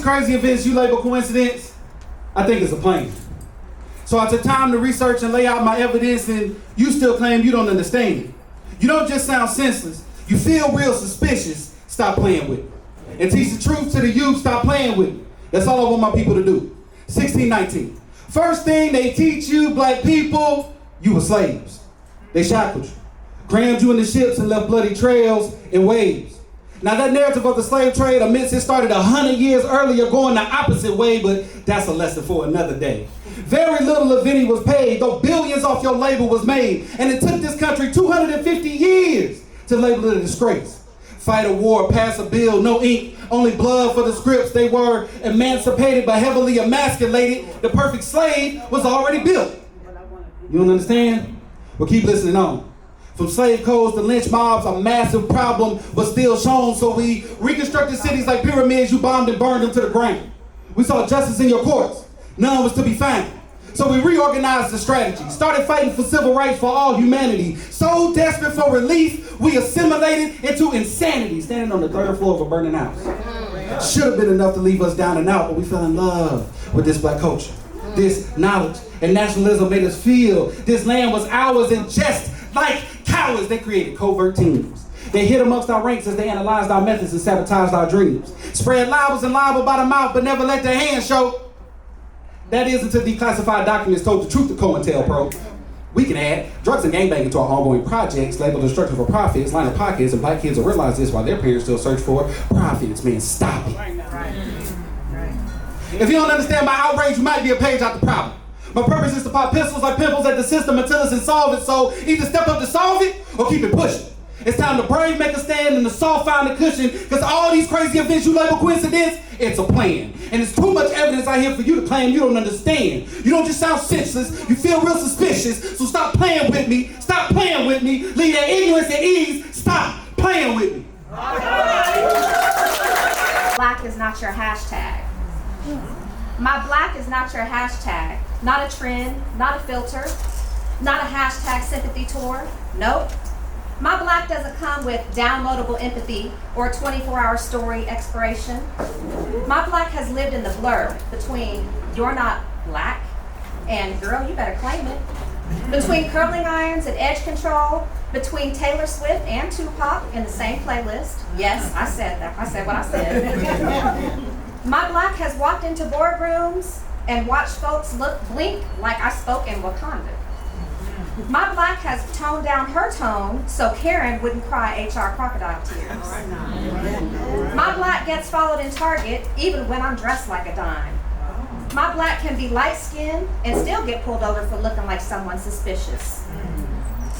crazy events you label coincidence, I think it's a plan. So I took time to research and lay out my evidence, and you still claim you don't understand. You don't just sound senseless. You feel real suspicious. Stop playing with me. And teach the truth to the youth. Stop playing with me. That's all I want my people to do. 1619. First thing they teach you, black people, you were slaves. They shackled you, crammed you in the ships and left bloody trails and waves. Now that narrative of the slave trade admits it started 100 years earlier going the opposite way, but that's a lesson for another day. Very little of any was paid, though billions off your label was made. And it took this country 250 years to label it a disgrace. Fight a war, pass a bill, no ink, only blood for the scripts. They were emancipated but heavily emasculated. The perfect slave was already built. You don't understand? Well, keep listening on. From slave codes to lynch mobs, a massive problem was still shown. So we reconstructed cities like pyramids. You bombed and burned them to the ground. We saw justice in your courts. None was to be found. So we reorganized the strategy, started fighting for civil rights for all humanity. So desperate for relief, we assimilated into insanity, standing on the third floor of a burning house. Should have been enough to leave us down and out, but we fell in love with this black culture. This knowledge and nationalism made us feel this land was ours, and just like cowards, they created covert teams. They hid amongst our ranks as they analyzed our methods and sabotaged our dreams. Spread libels and libel by the mouth, but never let their hands show. That is until declassified documents told the truth to COINTELPRO. We can add drugs and gangbanging to our ongoing projects, labeled destruction for profits, lining pockets, and black kids will realize this while their parents still search for profits. Man, stop it. If you don't understand my outrage, you might be a page out the problem. My purpose is to pop pistols like pimples at the system until it's insolvent, so either step up to solve it or keep it pushing. It's time to brave make a stand and the soft find a cushion, because all these crazy events you label coincidence, it's a plan. And it's too much evidence out here for you to claim you don't understand. You don't just sound senseless, you feel real suspicious, so stop playing with me. Stop playing with me. Leave that ignorance at ease. Stop playing with me. Black is not your hashtag. My black is not your hashtag. Not a trend, not a filter, not a hashtag sympathy tour. Nope. My black doesn't come with downloadable empathy or a 24-hour story expiration. My black has lived in the blur between you're not black and girl, you better claim it. Between curling irons and edge control, between Taylor Swift and Tupac in the same playlist. Yes, I said that. I said what I said. My black has walked into boardrooms and watched folks blink like I spoke in Wakanda. My black has toned down her tone so Karen wouldn't cry HR crocodile tears. My black gets followed in Target even when I'm dressed like a dime. My black can be light-skinned and still get pulled over for looking like someone suspicious.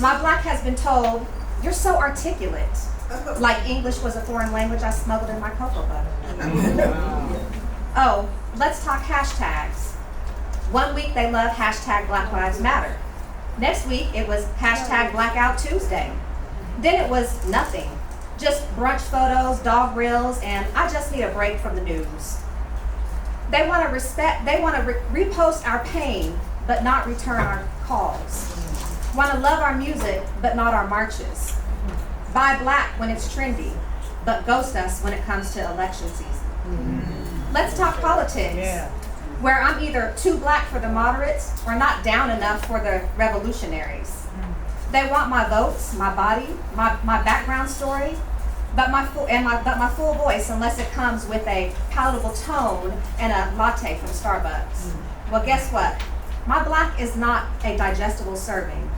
My black has been told, you're so articulate, like English was a foreign language I smuggled in my cocoa butter. Oh, let's talk hashtags. One week they love hashtag Black Lives Matter. Next week it was hashtag Blackout Tuesday. Then it was nothing. Just brunch photos, dog reels, and I just need a break from the news. They want to repost our pain, but not return our calls. Want to love our music, but not our marches. Buy black when it's trendy, but ghost us when it comes to election season. Let's talk politics, where I'm either too black for the moderates or not down enough for the revolutionaries. They want my votes, my body, my background story, but my full voice, unless it comes with a palatable tone and a latte from Starbucks. Well, guess what? My black is not a digestible serving,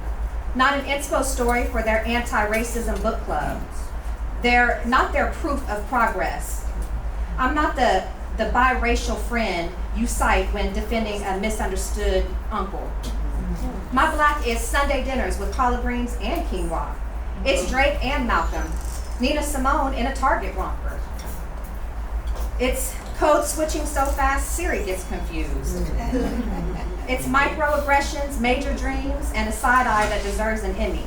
not an inspo story for their anti-racism book club. They're not their proof of progress. I'm not the biracial friend you cite when defending a misunderstood uncle. My black is Sunday dinners with collard greens and quinoa. It's Drake and Malcolm, Nina Simone in a Target romper. It's code switching so fast Siri gets confused. It's microaggressions, major dreams, and a side eye that deserves an Emmy.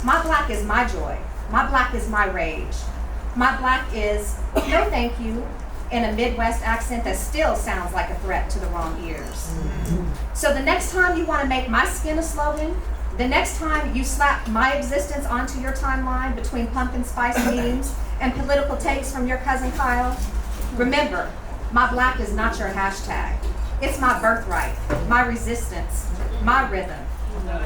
My black is my joy. My black is my rage. My black is no thank you in a Midwest accent that still sounds like a threat to the wrong ears. So the next time you want to make my skin a slogan, the next time you slap my existence onto your timeline between pumpkin spice meetings and political takes from your cousin Kyle, remember, My black is not your hashtag. It's my birthright, my resistance, my rhythm,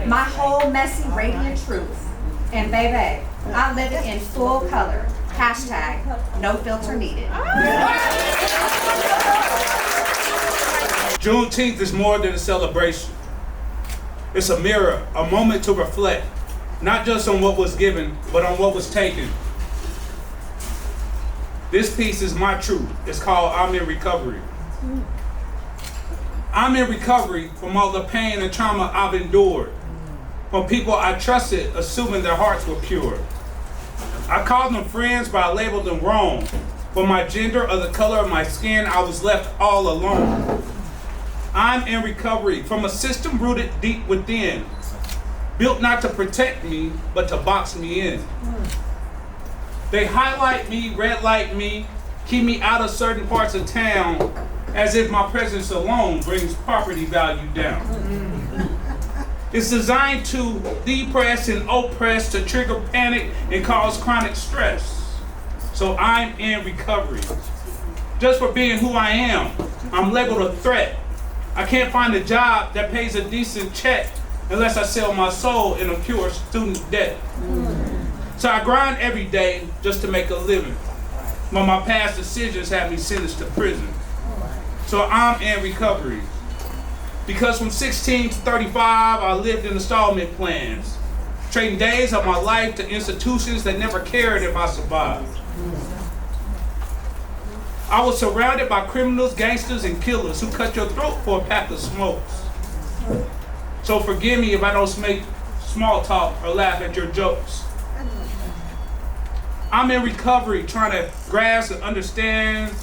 my whole messy, radiant truth. And baby, I live it in full color. Hashtag, no filter needed. Juneteenth is more than a celebration. It's a mirror, a moment to reflect, not just on what was given, but on what was taken. This piece is my truth. It's called I'm in Recovery. I'm in recovery from all the pain and trauma I've endured, from people I trusted, assuming their hearts were pure. I called them friends, but I labeled them wrong. For my gender or the color of my skin, I was left all alone. I'm in recovery from a system rooted deep within, built not to protect me, but to box me in. They highlight me, red light me, keep me out of certain parts of town, as if my presence alone brings property value down. It's designed to depress and oppress, to trigger panic and cause chronic stress. So I'm in recovery. Just for being who I am, I'm labeled a threat. I can't find a job that pays a decent check unless I sell my soul in a pure student debt. So I grind every day just to make a living. But my past decisions have me sentenced to prison. So I'm in recovery. Because from 16 to 35, I lived in installment plans, trading days of my life to institutions that never cared if I survived. I was surrounded by criminals, gangsters, and killers who cut your throat for a pack of smokes. So forgive me if I don't make small talk or laugh at your jokes. I'm in recovery, trying to grasp and understand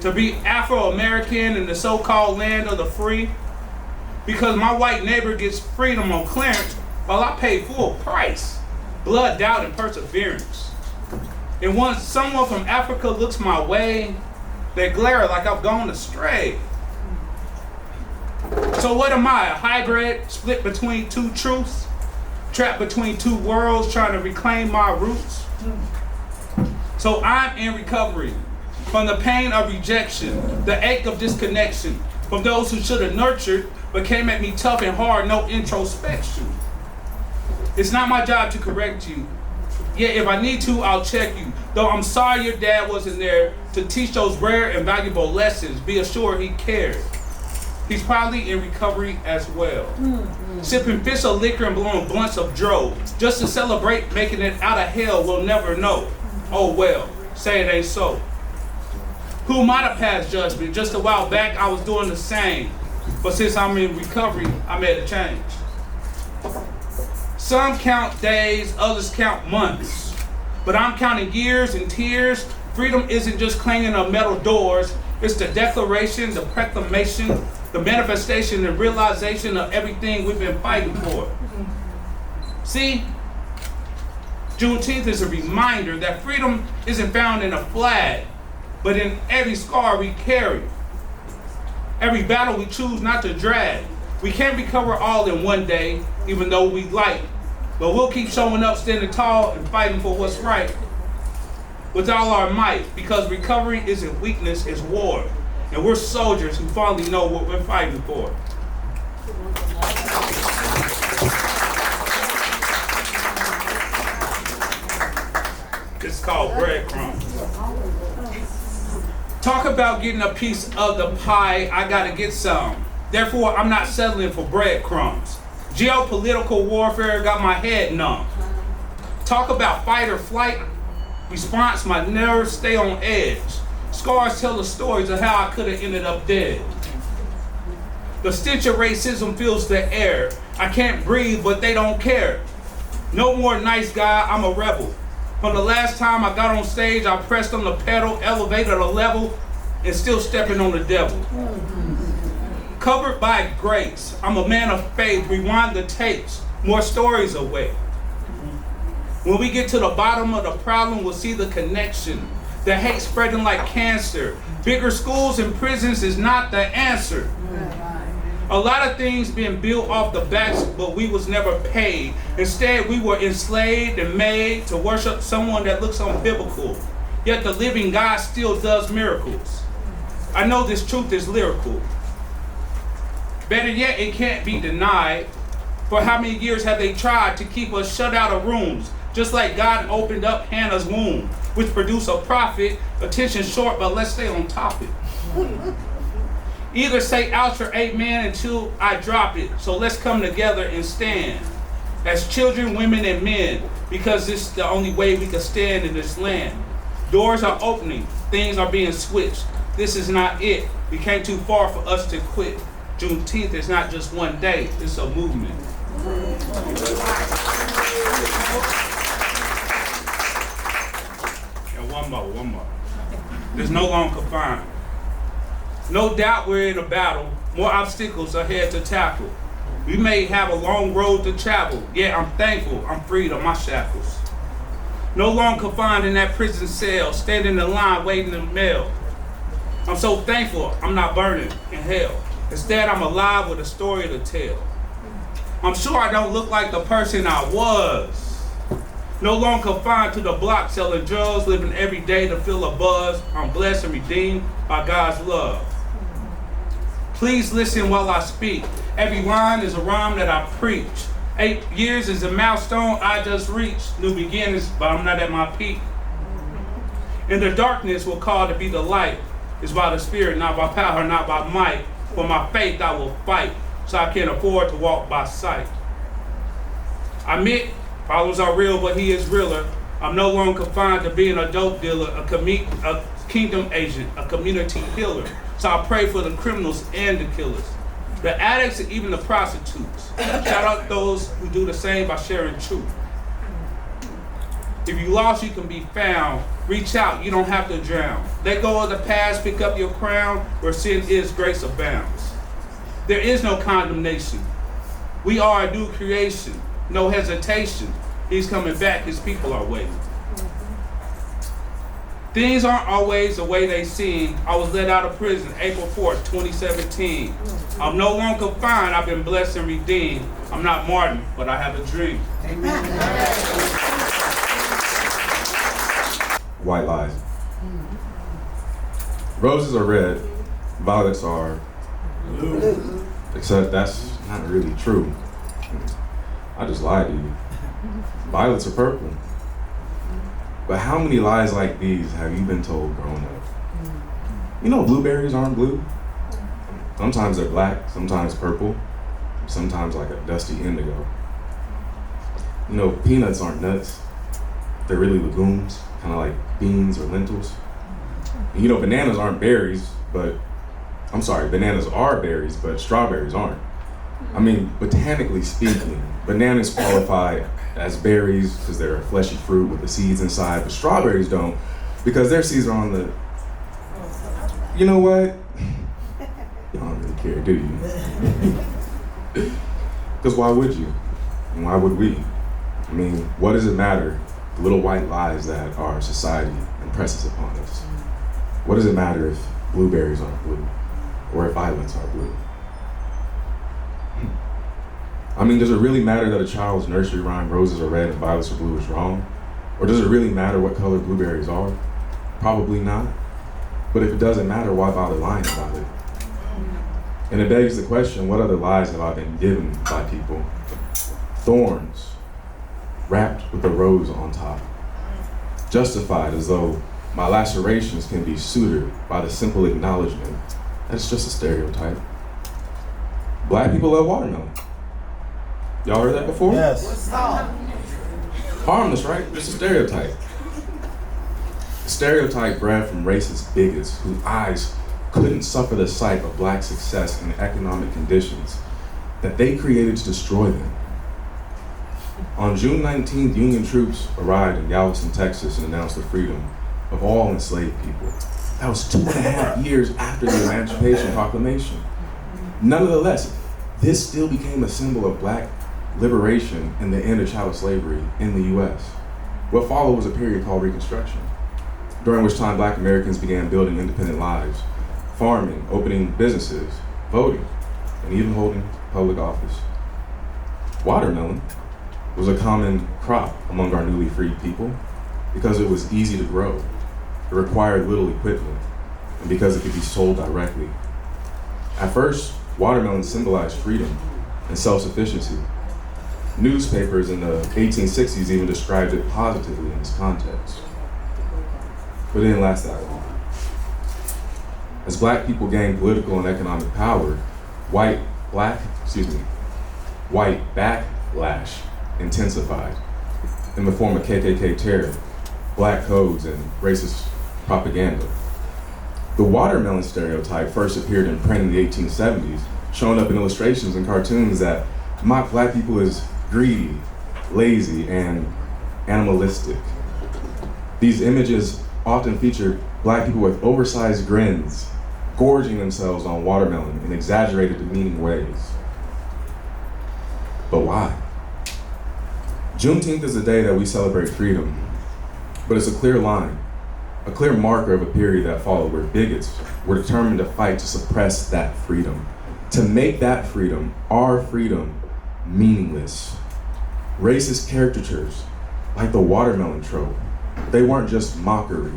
to be Afro-American in the so-called land of the free. Because my white neighbor gets freedom on clearance while I pay full price, blood, doubt, and perseverance. And once someone from Africa looks my way, they glare like I've gone astray. So what am I, a hybrid split between two truths? Trapped between two worlds trying to reclaim my roots? So I'm in recovery from the pain of rejection, the ache of disconnection, from those who should have nurtured but came at me tough and hard, no introspection. It's not my job to correct you. Yet if I need to, I'll check you. Though I'm sorry your dad wasn't there to teach those rare and valuable lessons, be assured he cared. He's probably in recovery as well. Sipping fists of liquor and blowing blunts of dro, just to celebrate making it out of hell, we'll never know. Oh well, say it ain't so. Who might have passed judgment? Just a while back I was doing the same. But since I'm in recovery, I made a change. Some count days, others count months. But I'm counting years and tears. Freedom isn't just clanging of metal doors. It's the declaration, the proclamation, the manifestation and realization of everything we've been fighting for. See, Juneteenth is a reminder that freedom isn't found in a flag, but in every scar we carry. Every battle we choose not to drag. We can't recover all in one day, even though we like. But we'll keep showing up, standing tall, and fighting for what's right with all our might, because recovery isn't weakness, it's war. And we're soldiers who finally know what we're fighting for. It's called breadcrumbs. Talk about getting a piece of the pie, I gotta get some. Therefore, I'm not settling for breadcrumbs. Geopolitical warfare got my head numb. Talk about fight or flight response, my nerves stay on edge. Scars tell the stories of how I could have ended up dead. The stench of racism fills the air. I can't breathe, but they don't care. No more nice guy, I'm a rebel. From the last time I got on stage, I pressed on the pedal, elevated a level, and still stepping on the devil. Covered by grace, I'm a man of faith. Rewind the tapes, more stories away. When we get to the bottom of the problem, we'll see the connection. The hate spreading like cancer. Bigger schools and prisons is not the answer. A lot of things being built off the backs, but we was never paid. Instead, we were enslaved and made to worship someone that looks unbiblical. Yet the living God still does miracles. I know this truth is lyrical. Better yet, it can't be denied. For how many years have they tried to keep us shut out of rooms, just like God opened up Hannah's womb, which produced a prophet, attention short, but let's stay on topic. Either say ouch or amen until I drop it, so let's come together and stand. As children, women, and men, because this is the only way we can stand in this land. Doors are opening, things are being switched. This is not it. We came too far for us to quit. Juneteenth is not just one day, it's a movement. And one more. There's no longer confined. No doubt we're in a battle, more obstacles ahead to tackle. We may have a long road to travel, yet I'm thankful I'm freed of my shackles. No longer confined in that prison cell, standing in line waiting in the mail. I'm so thankful I'm not burning in hell. Instead, I'm alive with a story to tell. I'm sure I don't look like the person I was. No longer confined to the block, selling drugs, living every day to feel a buzz. I'm blessed and redeemed by God's love. Please listen while I speak. Every line is a rhyme that I preach. 8 years is a milestone I just reached. New beginnings, but I'm not at my peak. In the darkness, we're called to be the light. It's by the Spirit, not by power, not by might. For my faith, I will fight, so I can't afford to walk by sight. I admit, problems are real, but he is realer. I'm no longer confined to being a dope dealer, a kingdom agent, a community healer. So I pray for the criminals and the killers, the addicts and even the prostitutes. Shout out those who do the same by sharing truth. If you lost, you can be found. Reach out, you don't have to drown. Let go of the past, pick up your crown. Where sin is, grace abounds. There is no condemnation. We are a new creation. No hesitation. He's coming back, his people are waiting. Things aren't always the way they seem. I was let out of prison April 4th, 2017. I'm no longer confined, I've been blessed and redeemed. I'm not Martin, but I have a dream. Amen. White lies. Roses are red, violets are blue. Except that's not really true. I just lied to you. Violets are purple. But how many lies like these have you been told growing up? You know blueberries aren't blue. Sometimes they're black, sometimes purple, sometimes like a dusty indigo. You know peanuts aren't nuts. They're really legumes, kind of like beans or lentils. And you know bananas aren't berries, bananas are berries, but strawberries aren't. I mean, botanically speaking, bananas qualify as berries because they're a fleshy fruit with the seeds inside, but strawberries don't because their seeds are on the... You know what? You don't really care, do you? Because why would you? And why would we? I mean, what does it matter? The little white lies that our society impresses upon us. What does it matter if blueberries aren't blue or if violets are blue? I mean, does it really matter that a child's nursery rhyme, roses are red and violets are blue, is wrong? Or does it really matter what color blueberries are? Probably not. But if it doesn't matter, why bother lying about it? And it begs the question, what other lies have I been given by people? Thorns, wrapped with a rose on top. Justified as though my lacerations can be sutured by the simple acknowledgement that it's just a stereotype. Black people love watermelon. Y'all heard that before? Yes. Harmless, right? It's a stereotype. A stereotype bred from racist bigots whose eyes couldn't suffer the sight of black success in economic conditions that they created to destroy them. On June 19th, Union troops arrived in Galveston, Texas and announced the freedom of all enslaved people. That was 2.5 years after the Emancipation Proclamation. Nonetheless, this still became a symbol of black liberation and the end of chattel slavery in the U.S. What followed was a period called Reconstruction, during which time black Americans began building independent lives, farming, opening businesses, voting, and even holding public office. Watermelon was a common crop among our newly freed people because it was easy to grow. It required little equipment, and because it could be sold directly. At first, watermelon symbolized freedom and self-sufficiency. Newspapers in the 1860s even described it positively in this context. But it didn't last that long. As black people gained political and economic power, white backlash intensified in the form of KKK terror, black codes, and racist propaganda. The watermelon stereotype first appeared in print in the 1870s, showing up in illustrations and cartoons that mock black people as greedy, lazy, and animalistic. These images often featured black people with oversized grins, gorging themselves on watermelon in exaggerated, demeaning ways. But why? Juneteenth is a day that we celebrate freedom, but it's a clear line, a clear marker of a period that followed where bigots were determined to fight to suppress that freedom, to make that freedom, our freedom, meaningless. Racist caricatures, like the watermelon trope, they weren't just mockery.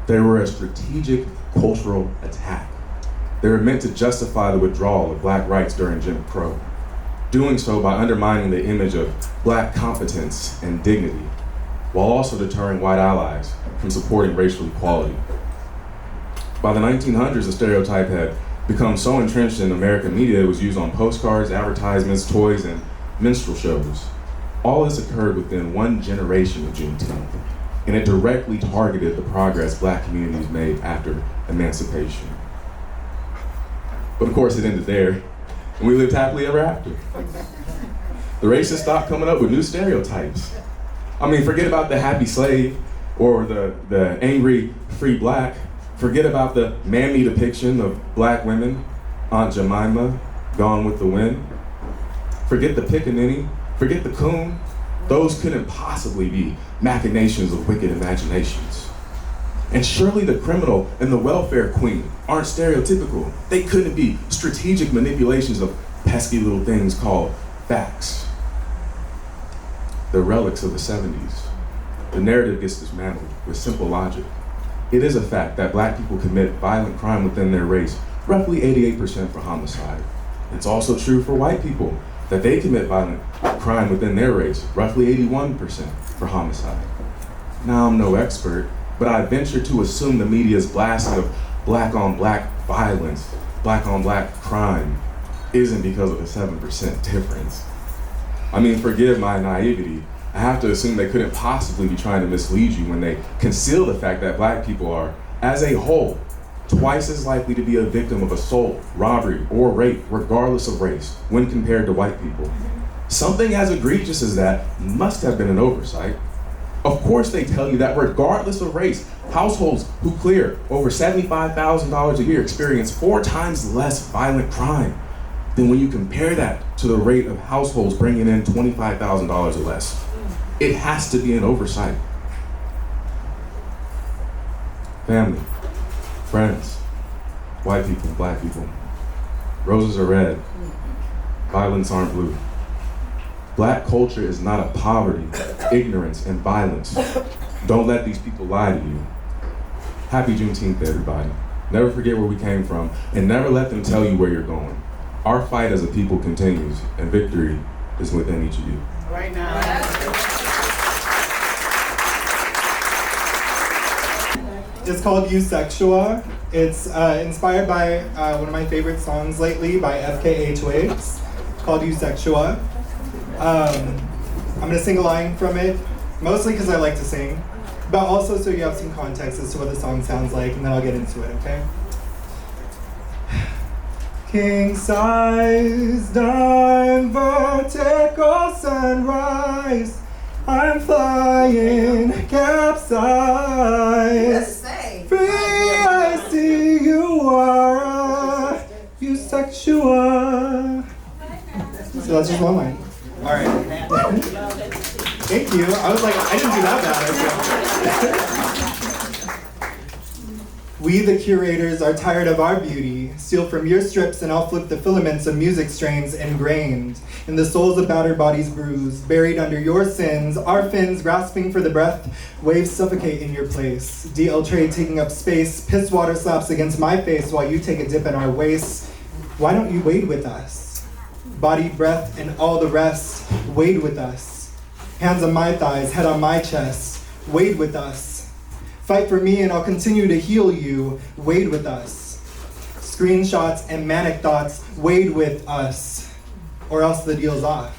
They were a strategic cultural attack. They were meant to justify the withdrawal of black rights during Jim Crow, doing so by undermining the image of black competence and dignity, while also deterring white allies from supporting racial equality. By the 1900s, the stereotype had become so entrenched in American media it was used on postcards, advertisements, toys, and minstrel shows. All this occurred within one generation of Juneteenth, and it directly targeted the progress black communities made after emancipation. But of course it ended there, and we lived happily ever after. The racists stopped coming up with new stereotypes. I mean, forget about the happy slave or the angry free black. Forget about the mammy depiction of black women, Aunt Jemima, Gone with the Wind. Forget the pickaninny, forget the coon. Those couldn't possibly be machinations of wicked imaginations. And surely the criminal and the welfare queen aren't stereotypical. They couldn't be strategic manipulations of pesky little things called facts. The relics of the 70s. The narrative gets dismantled with simple logic. It is a fact that black people commit violent crime within their race, roughly 88% for homicide. It's also true for white people that they commit violent crime within their race, roughly 81% for homicide. Now, I'm no expert, but I venture to assume the media's blasting of black on black violence, black on black crime, isn't because of the 7% difference. I mean, forgive my naivety. I have to assume they couldn't possibly be trying to mislead you when they conceal the fact that black people are, as a whole, twice as likely to be a victim of assault, robbery, or rape, regardless of race, when compared to white people. Something as egregious as that must have been an oversight. Of course they tell you that regardless of race, households who clear over $75,000 a year experience 4 times less violent crime than when you compare that to the rate of households bringing in $25,000 or less. It has to be an oversight. Family, friends, white people, black people. Roses are red, violets aren't blue. Black culture is not a poverty, ignorance, and violence. Don't let these people lie to you. Happy Juneteenth, everybody. Never forget where we came from, and never let them tell you where you're going. Our fight as a people continues, and victory is within each of you. Right now. It's called Eusexual. It's inspired by one of my favorite songs lately by FKA Twigs, called Eusexual. I'm gonna sing a line from it, mostly because I like to sing, but also so you have some context as to what the song sounds like, and then I'll get into it, okay? King size, dime, vertical sunrise. I'm flying, capsize. Free, I see you are Eusexual. So that's just one line. All right. Thank you. I was like, I didn't do that bad. We, the curators, are tired of our beauty. Steal from your strips and I'll flip the filaments of music strains ingrained in the souls of battered bodies bruised, buried under your sins, our fins grasping for the breath, waves suffocate in your place. DL trade taking up space, piss water slaps against my face while you take a dip in our waist. Why don't you wade with us? Body, breath, and all the rest, wade with us. Hands on my thighs, head on my chest, wade with us. Fight for me and I'll continue to heal you, wade with us. Screenshots and manic thoughts, wade with us, or else the deal's off.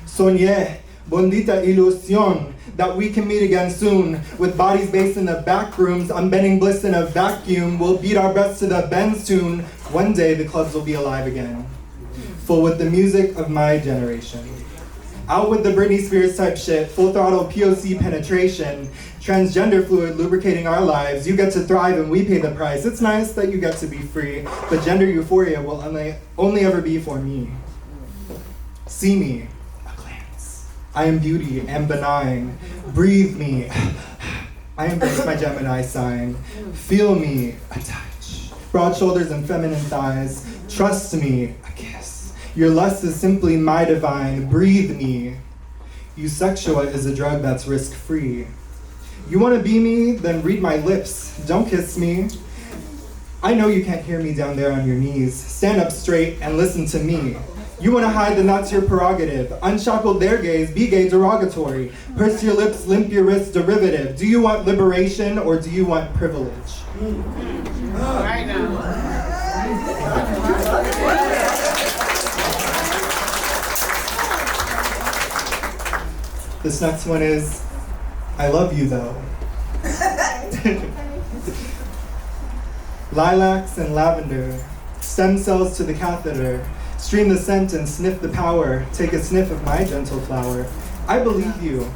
Soñé, bondita ilusión, that we can meet again soon. With bodies based in the back rooms, unbending bliss in a vacuum. We'll beat our breaths to the Benz tune. One day the clubs will be alive again. Full with the music of my generation. Out with the Britney Spears type shit, full throttle POC penetration. Transgender fluid lubricating our lives. You get to thrive and we pay the price. It's nice that you get to be free, but gender euphoria will only ever be for me. See me, a glance. I am beauty and benign. Breathe me. I embrace my Gemini sign. Feel me, a touch. Broad shoulders and feminine thighs. Trust me, a kiss. Your lust is simply my divine. Breathe me. Eusexua is a drug that's risk-free. You want to be me? Then read my lips. Don't kiss me. I know you can't hear me down there on your knees. Stand up straight and listen to me. You want to hide, then that's your prerogative. Unshackle their gaze, be gay derogatory. Purse your lips, limp your wrists, derivative. Do you want liberation or do you want privilege? Right now. This next one is, I love you though. Lilacs and lavender, stem cells to the catheter, stream the scent and sniff the power, take a sniff of my gentle flower. I believe you.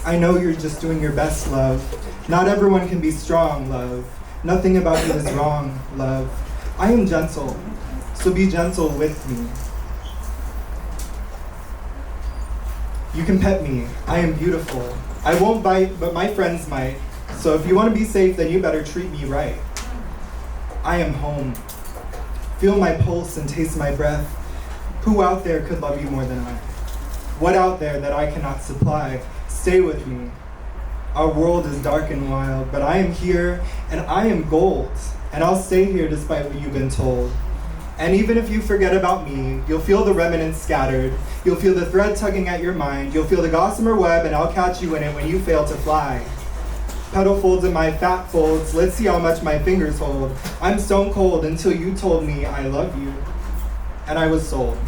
I know you're just doing your best, love. Not everyone can be strong, love. Nothing about you is wrong, love. I am gentle, so be gentle with me. You can pet me, I am beautiful. I won't bite, but my friends might. So if you want to be safe, then you better treat me right. I am home. Feel my pulse and taste my breath. Who out there could love you more than I? What out there that I cannot supply? Stay with me. Our world is dark and wild, but I am here and I am gold. And I'll stay here despite what you've been told. And even if you forget about me, you'll feel the remnants scattered. You'll feel the thread tugging at your mind. You'll feel the gossamer web, and I'll catch you in it when you fail to fly. Petal folds in my fat folds. Let's see how much my fingers hold. I'm stone cold until you told me I love you. And I was sold.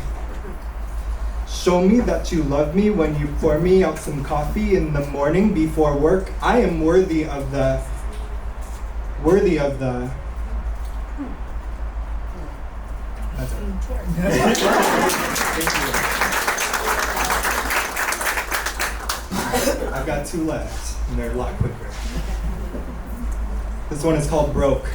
Show me that you love me when you pour me out some coffee in the morning before work. I am worthy of the. That's it. Thank you. I've got two left, and they're a lot quicker. This one is called Broke.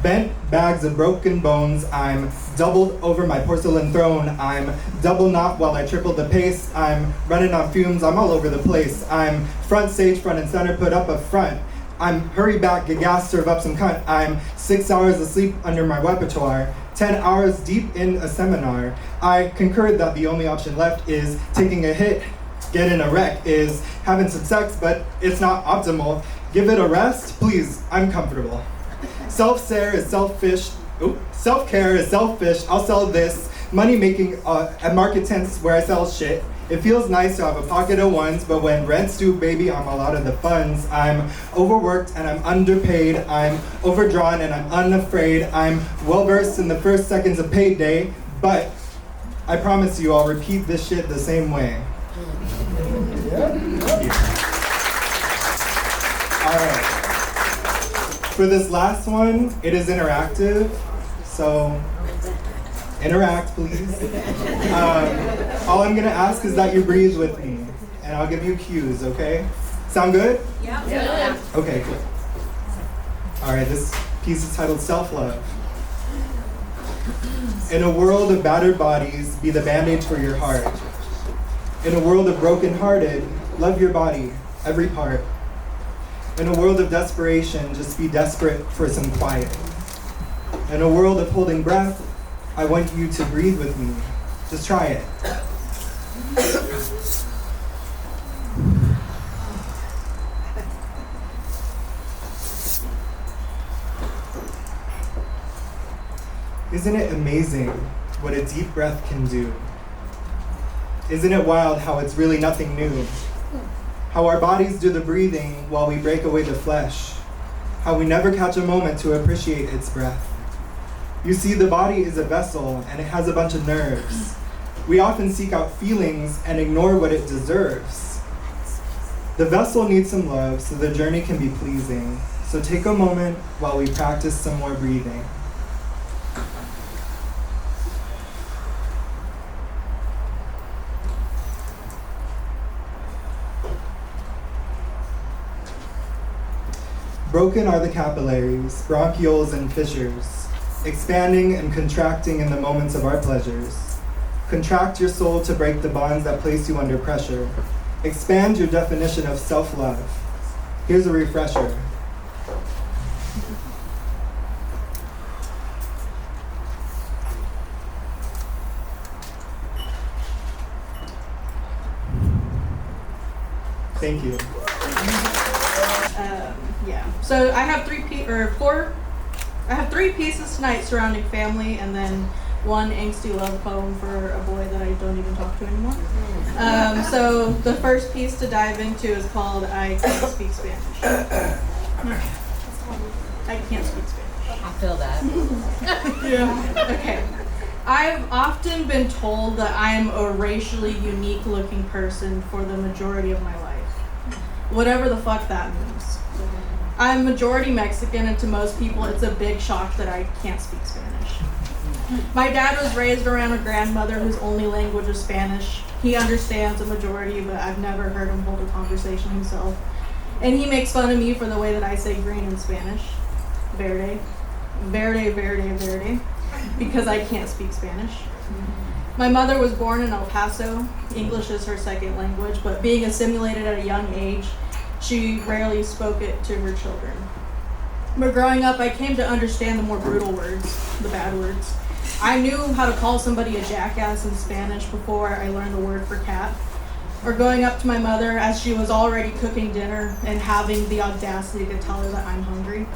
Bent bags of broken bones, I'm doubled over my porcelain throne. I'm double knot while I triple the pace. I'm running on fumes, I'm all over the place. I'm front stage, front and center, put up a front. I'm hurry back, get gas, serve up some cunt. I'm 6 hours asleep under my repertoire. 10 hours deep in a seminar. I concurred that the only option left is taking a hit, get in a wreck, is having some sex, but it's not optimal. Give it a rest, please, I'm comfortable. Self-care is selfish. Self-care is selfish. I'll sell this. Money making at market tents where I sell shit. It feels nice to have a pocket of ones, but when rent's due, baby, I'm all out of the funds. I'm overworked and I'm underpaid. I'm overdrawn and I'm unafraid. I'm well-versed in the first seconds of payday, but I promise you I'll repeat this shit the same way. All right. For this last one, it is interactive, so interact, please. All I'm gonna ask is that you breathe with me, and I'll give you cues, okay? Sound good? Yeah. Okay, good. All right, this piece is titled Self-Love. In a world of battered bodies, be the band-aid for your heart. In a world of broken-hearted, love your body, every part. In a world of desperation, just be desperate for some quiet. In a world of holding breath, I want you to breathe with me. Just try it. Isn't it amazing what a deep breath can do? Isn't it wild how it's really nothing new? How our bodies do the breathing while we break away the flesh. How we never catch a moment to appreciate its breath. You see, the body is a vessel and it has a bunch of nerves. We often seek out feelings and ignore what it deserves. The vessel needs some love so the journey can be pleasing. So take a moment while we practice some more breathing. Broken are the capillaries, bronchioles and fissures, expanding and contracting in the moments of our pleasures. Contract your soul to break the bonds that place you under pressure. Expand your definition of self-love. Here's a refresher. Thank you. So I have three pieces tonight surrounding family, and then one angsty love poem for a boy that I don't even talk to anymore. So the first piece to dive into is called I Can't Speak Spanish. I can't speak Spanish. I feel that. Yeah. Okay. I've often been told that I'm a racially unique looking person for the majority of my life. Whatever the fuck that means. I'm majority Mexican, and to most people it's a big shock that I can't speak Spanish. My dad was raised around a grandmother whose only language is Spanish. He understands a majority, but I've never heard him hold a conversation himself. And he makes fun of me for the way that I say green in Spanish. Verde. Verde, verde, verde. Because I can't speak Spanish. My mother was born in El Paso. English is her second language, but being assimilated at a young age, she rarely spoke it to her children. But growing up, I came to understand the more brutal words, the bad words. I knew how to call somebody a jackass in Spanish before I learned the word for cat. Or going up to my mother as she was already cooking dinner and having the audacity to tell her that I'm hungry,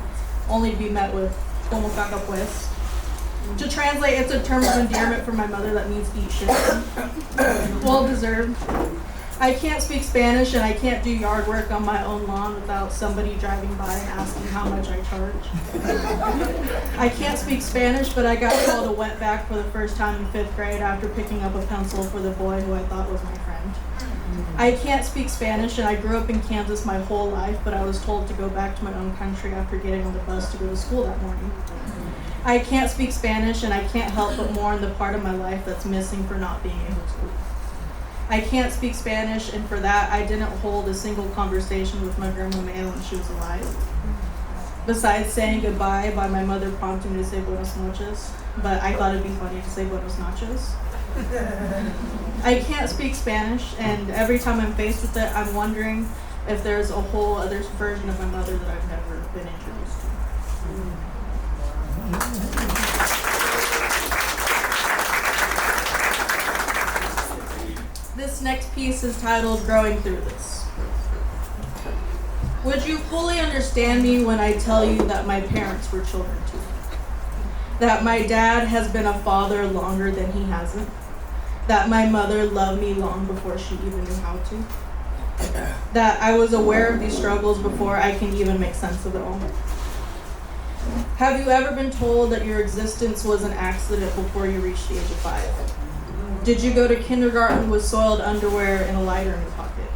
only to be met with, como caca pues. To translate, it's a term of endearment for my mother that means eat shit. Well deserved. I can't speak Spanish, and I can't do yard work on my own lawn without somebody driving by and asking how much I charge. I can't speak Spanish, but I got called a wetback for the first time in 5th grade after picking up a pencil for the boy who I thought was my friend. I can't speak Spanish, and I grew up in Kansas my whole life, but I was told to go back to my own country after getting on the bus to go to school that morning. I can't speak Spanish, and I can't help but mourn the part of my life that's missing for not being able to. I can't speak Spanish, and for that, I didn't hold a single conversation with my grandma Maya when she was alive. Besides saying goodbye by my mother prompting me to say buenas noches, but I thought it'd be funny to say buenos nachos. I can't speak Spanish, and every time I'm faced with it, I'm wondering if there's a whole other version of my mother that I've never been introduced to. This next piece is titled Growing Through This. Would you fully understand me when I tell you that my parents were children too? That my dad has been a father longer than he hasn't? That my mother loved me long before she even knew how to? That I was aware of these struggles before I can even make sense of it all? Have you ever been told that your existence was an accident before you reached the age of 5? Did you go to kindergarten with soiled underwear and a lighter in your pocket?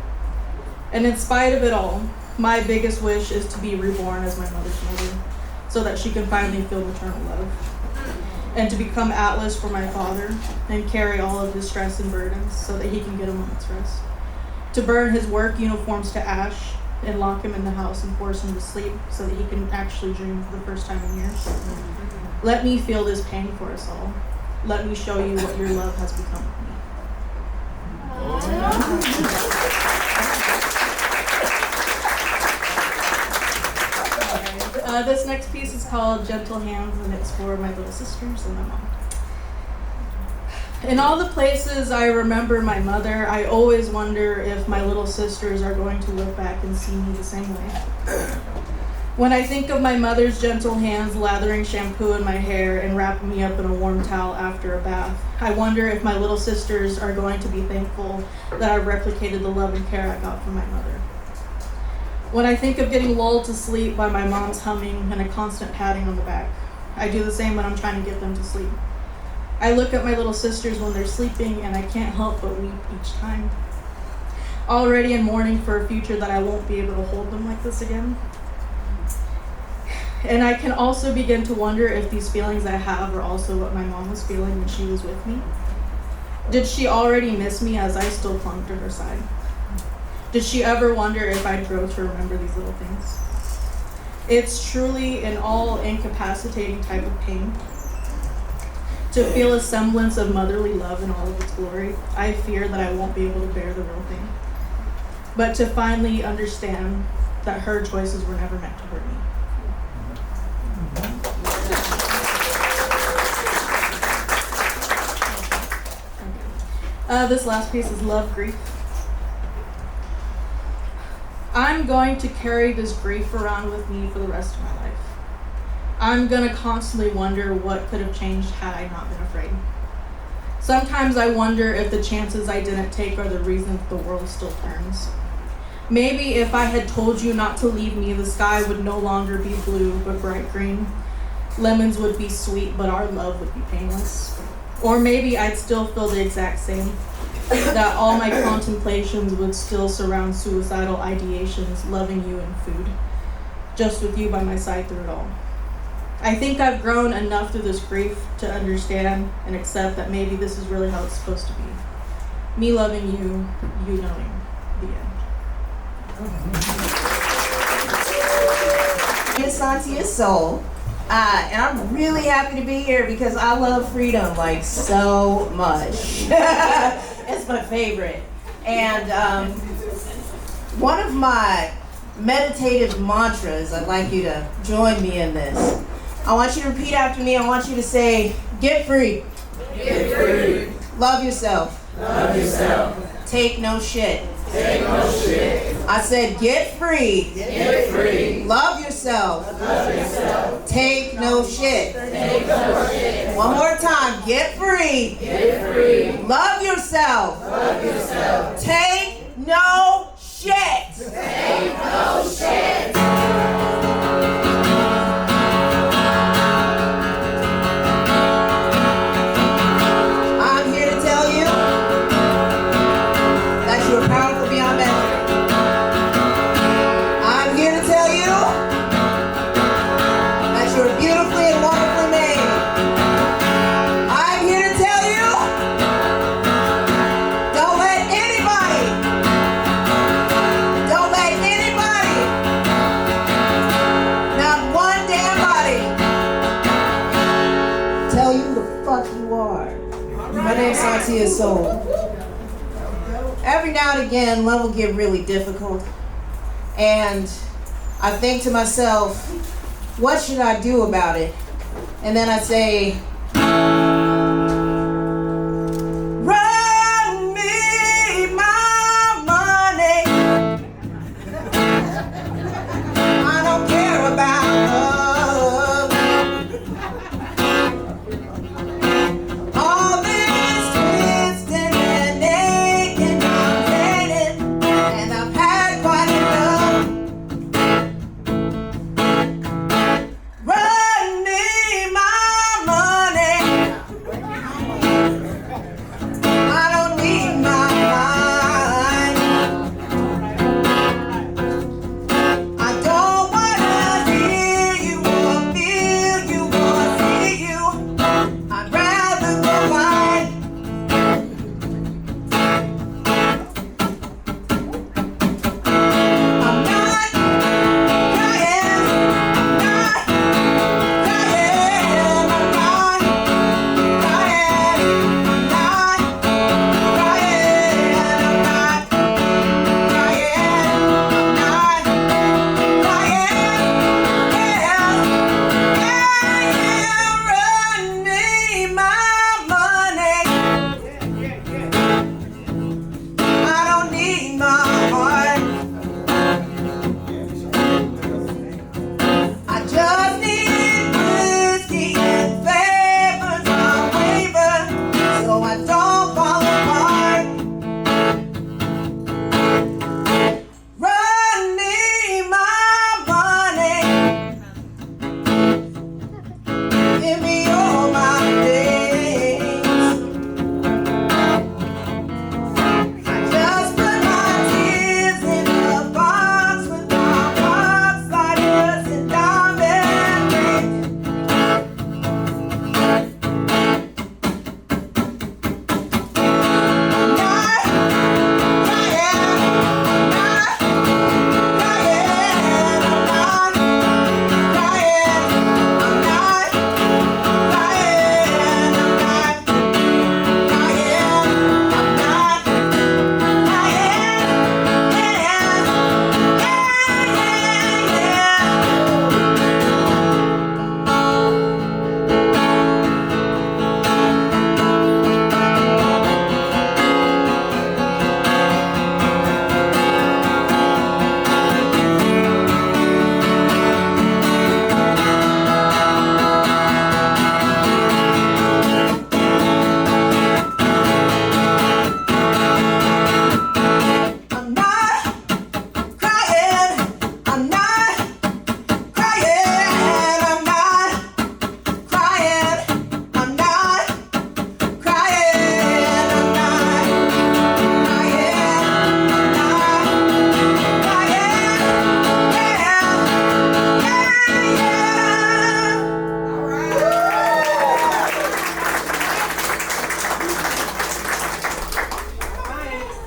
And in spite of it all, my biggest wish is to be reborn as my mother's mother, so that she can finally feel maternal love. And to become Atlas for my father, and carry all of his stress and burdens, so that he can get a moment's rest. To burn his work uniforms to ash, and lock him in the house and force him to sleep, so that he can actually dream for the first time in years. Let me feel this pain for us all. Let me show you what your love has become of me. next piece is called Gentle Hands, and it's for my little sisters and my mom. In all the places I remember my mother, I always wonder if my little sisters are going to look back and see me the same way. When I think of my mother's gentle hands lathering shampoo in my hair and wrapping me up in a warm towel after a bath, I wonder if my little sisters are going to be thankful that I replicated the love and care I got from my mother. When I think of getting lulled to sleep by my mom's humming and a constant patting on the back, I do the same when I'm trying to get them to sleep. I look at my little sisters when they're sleeping and I can't help but weep each time. Already in mourning for a future that I won't be able to hold them like this again. And I can also begin to wonder if these feelings I have are also what my mom was feeling when she was with me. Did she already miss me as I still clung to her side? Did she ever wonder if I'd grow to remember these little things? It's truly an all-incapacitating type of pain. To feel a semblance of motherly love in all of its glory, I fear that I won't be able to bear the real thing. But to finally understand that her choices were never meant to hurt me. This last piece is Love Grief. I'm going to carry this grief around with me for the rest of my life. I'm gonna constantly wonder what could have changed had I not been afraid. Sometimes I wonder if the chances I didn't take are the reason the world still turns. Maybe if I had told you not to leave me, the sky would no longer be blue but bright green. Lemons would be sweet, but our love would be painless. Or maybe I'd still feel the exact same, that all my contemplations would still surround suicidal ideations, loving you and food, just with you by my side through it all. I think I've grown enough through this grief to understand and accept that maybe this is really how it's supposed to be. Me loving you, you knowing the end. It's Santia Soul, and I'm really happy to be here because I love freedom like so much. It's my favorite. And one of my meditative mantras, I'd like you to join me in this. I want you to repeat after me. I want you to say, get free. Get free. Love yourself. Love yourself. Take no shit. Take no shit. I said, get free. Get free. Love yourself. Love yourself. Take no shit. Take no shit. One more time. Get free. Get free. Love yourself. Love yourself. Take no shit. Take no shit. I'm here to tell you that you are powerful beyond measure. I'm here to tell you that you are beautifully and wonderfully made. I'm here to tell you, don't let anybody, not one damn body, tell you the fuck you are. My name's Santia Soul. Every now and again, love will get really difficult. And I think to myself, what should I do about it? And then I say, run me my money. I don't care about love. All this twisting and aching, I'm faded, and I've had quite enough. Run me my money.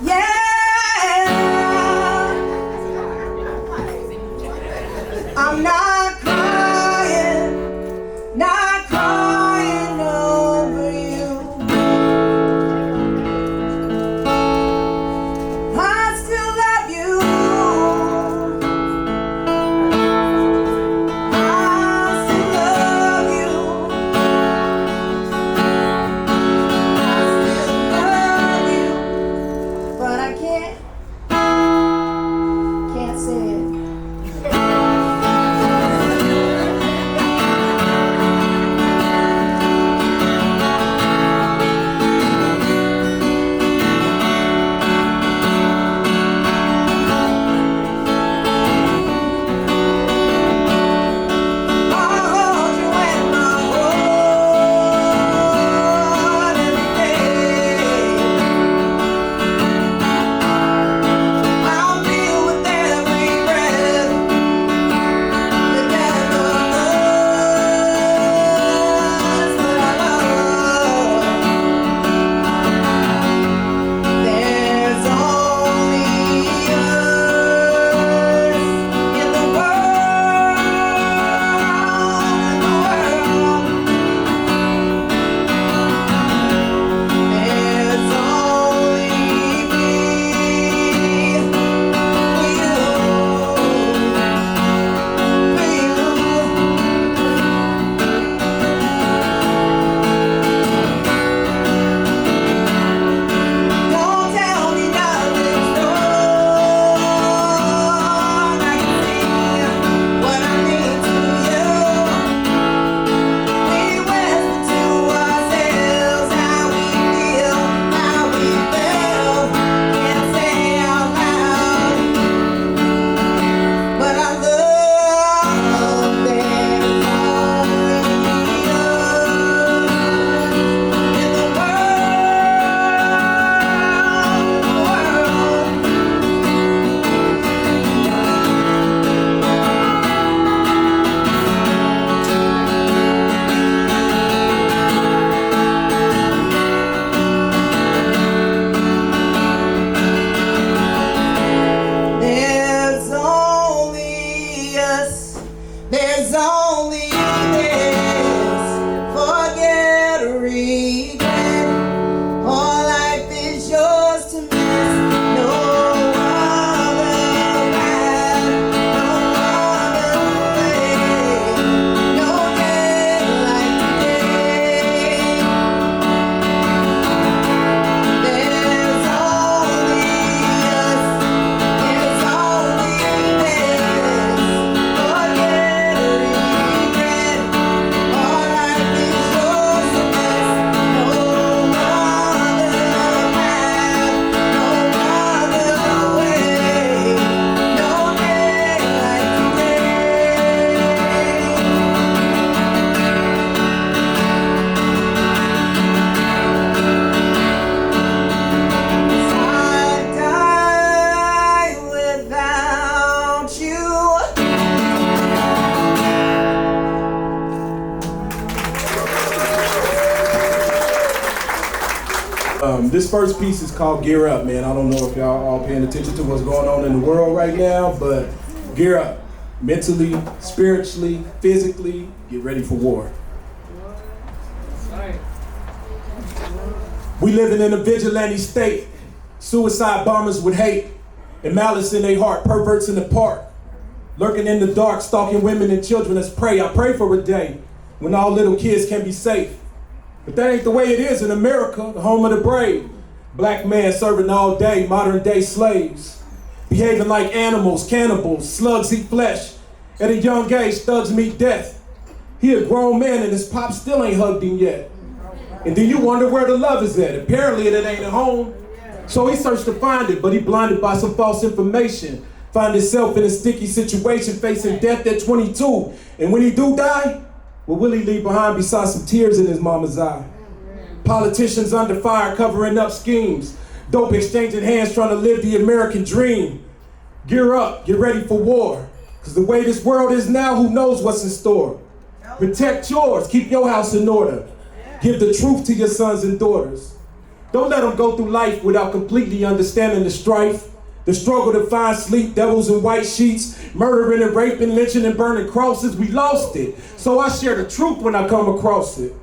Yeah, I'm not crying over you. I still love you. I still love you. But I can't say it. I'll hold you in my heart every day. I'll feel with every breath the death of us that I love. There's only us in the world, There's only me. Don't tell me nothing's wrong. I can see what I mean to you. We whisper to ourselves how we feel, Can't say out loud, but I love. There's only us in the There's only us. There's only this. Forget or regret. All life is yours to miss. No other path, no other way. No day like today. There's only us. There's only this. Forget or regret. All life is yours to miss. No other path, no other way. No day like I'd die without you. This first piece is called Gear Up, man. I don't know if y'all all paying attention to what's going on in the world right now, but gear up. Mentally, spiritually, physically, get ready for war. We living in a vigilante state. Suicide bombers with hate and malice in their heart, perverts in the park, lurking in the dark, stalking women and children as prey. I pray for a day when all little kids can be safe. But that ain't the way it is in America, the home of the brave. Black man serving all day, modern day slaves. Behaving like animals, cannibals, slugs eat flesh. At a young age, thugs meet death. He a grown man and his pop still ain't hugged him yet. And then you wonder where the love is at. Apparently it ain't at home. So he searched to find it, but he blinded by some false information. Find himself in a sticky situation, facing death at 22. And when he do die, what will he leave behind besides some tears in his mama's eye? Politicians under fire covering up schemes. Dope exchanging hands trying to live the American dream. Gear up, get ready for war. Cause the way this world is now, who knows what's in store? Protect yours, keep your house in order. Give the truth to your sons and daughters. Don't let them go through life without completely understanding the strife, the struggle to find sleep, devils in white sheets, murdering and raping, lynching and burning crosses. We lost it. So I share the truth when I come across it.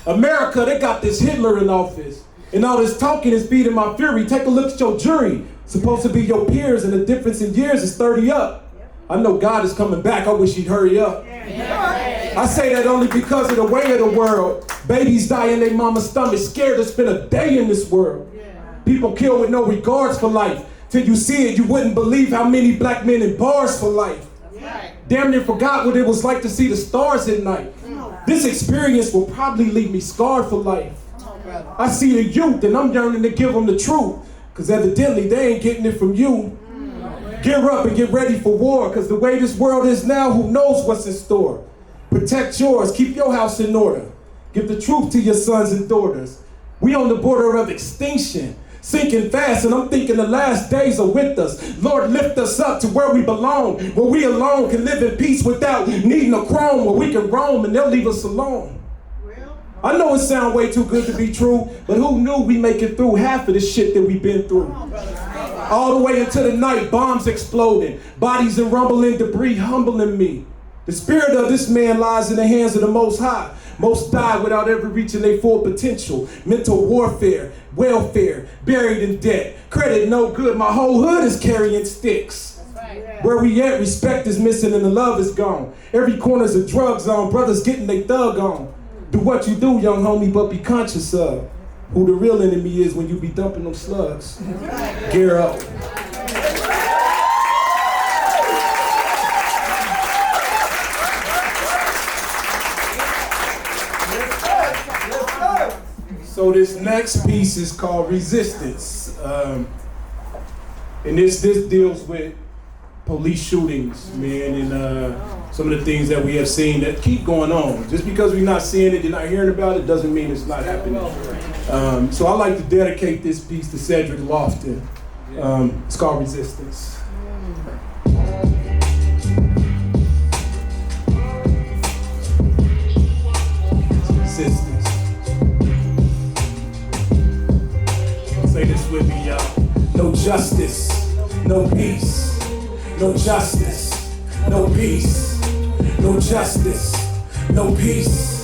America, they got this Hitler in office. And all this talking is feeding my fury. Take a look at your jury. Supposed to be your peers, and the difference in years is 30 up. I know God is coming back. I wish he'd hurry up. I say that only because of the way of the world. Babies die in their mama's stomach, scared to spend a day in this world. People kill with no regards for life. Till you see it, you wouldn't believe how many black men in bars for life. Damn near forgot what it was like to see the stars at night. This experience will probably leave me scarred for life. I see the youth and I'm yearning to give them the truth. Cause evidently they ain't getting it from you. Gear up and get ready for war. Cause the way this world is now, who knows what's in store. Protect yours, keep your house in order. Give the truth to your sons and daughters. We on the border of extinction, sinking fast, and I'm thinking the last days are with us. Lord, lift us up to where we belong, where we alone can live in peace without needing a chrome, where we can roam and they'll leave us alone. I know it sounds way too good to be true, but who knew we make it through half of the shit that we've been through? All the way into the night, bombs exploding, bodies and rumbling debris humbling me. The spirit of this man lies in the hands of the Most High. Most die without ever reaching their full potential. Mental warfare, welfare, buried in debt. Credit no good, my whole hood is carrying sticks. Where we at, respect is missing and the love is gone. Every corner's a drug zone, brothers getting they thug on. Do what you do, young homie, but be conscious of who the real enemy is when you be dumping them slugs. Gear up. So this next piece is called Resistance. And this deals with police shootings, man, and some of the things that we have seen that keep going on. Just because we're not seeing it, you're not hearing about it, doesn't mean it's not happening. So I like to dedicate this piece to Cedric Lofton. It's called Resistance. Resistance. Say this with me, y'all. No justice, no peace. No justice, no peace. No justice, no peace.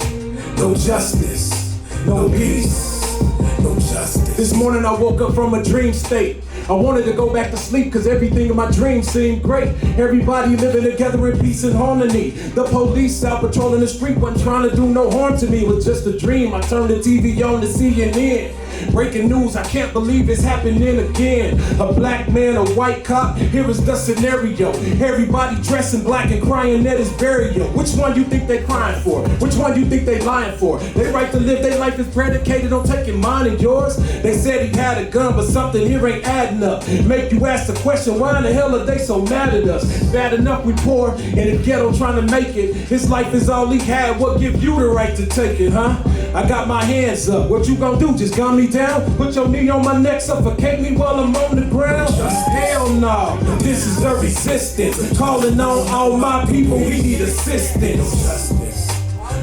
No justice, no peace. No justice. This morning I woke up from a dream state. I wanted to go back to sleep cause everything in my dreams seemed great. Everybody living together in peace and harmony. The police out patrolling the street wasn't trying to do no harm to me. It was just a dream. I turned the TV on to CNN. Breaking news, I can't believe it's happening again. A black man, a white cop, here is the scenario. Everybody dressed in black and crying at his burial. Which one you think they crying for? Which one you think they lying for? They right to live their life is predicated on taking mine and yours. They said he had a gun, but something here ain't adding up. Make you ask the question, why in the hell are they so mad at us? Bad enough we poor in the ghetto trying to make it. His life is all he had, what give you the right to take it, huh? I got my hands up, what you gonna do, just gun me down? Put your knee on my neck, suffocate me while I'm on the ground? Hell no, this is a resistance. Calling on all my people, we need assistance.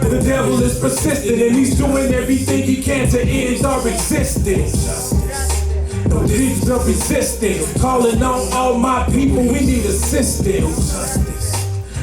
The devil is persistent and he's doing everything he can to end our existence. This is a resistance. Calling on all my people, we need assistance.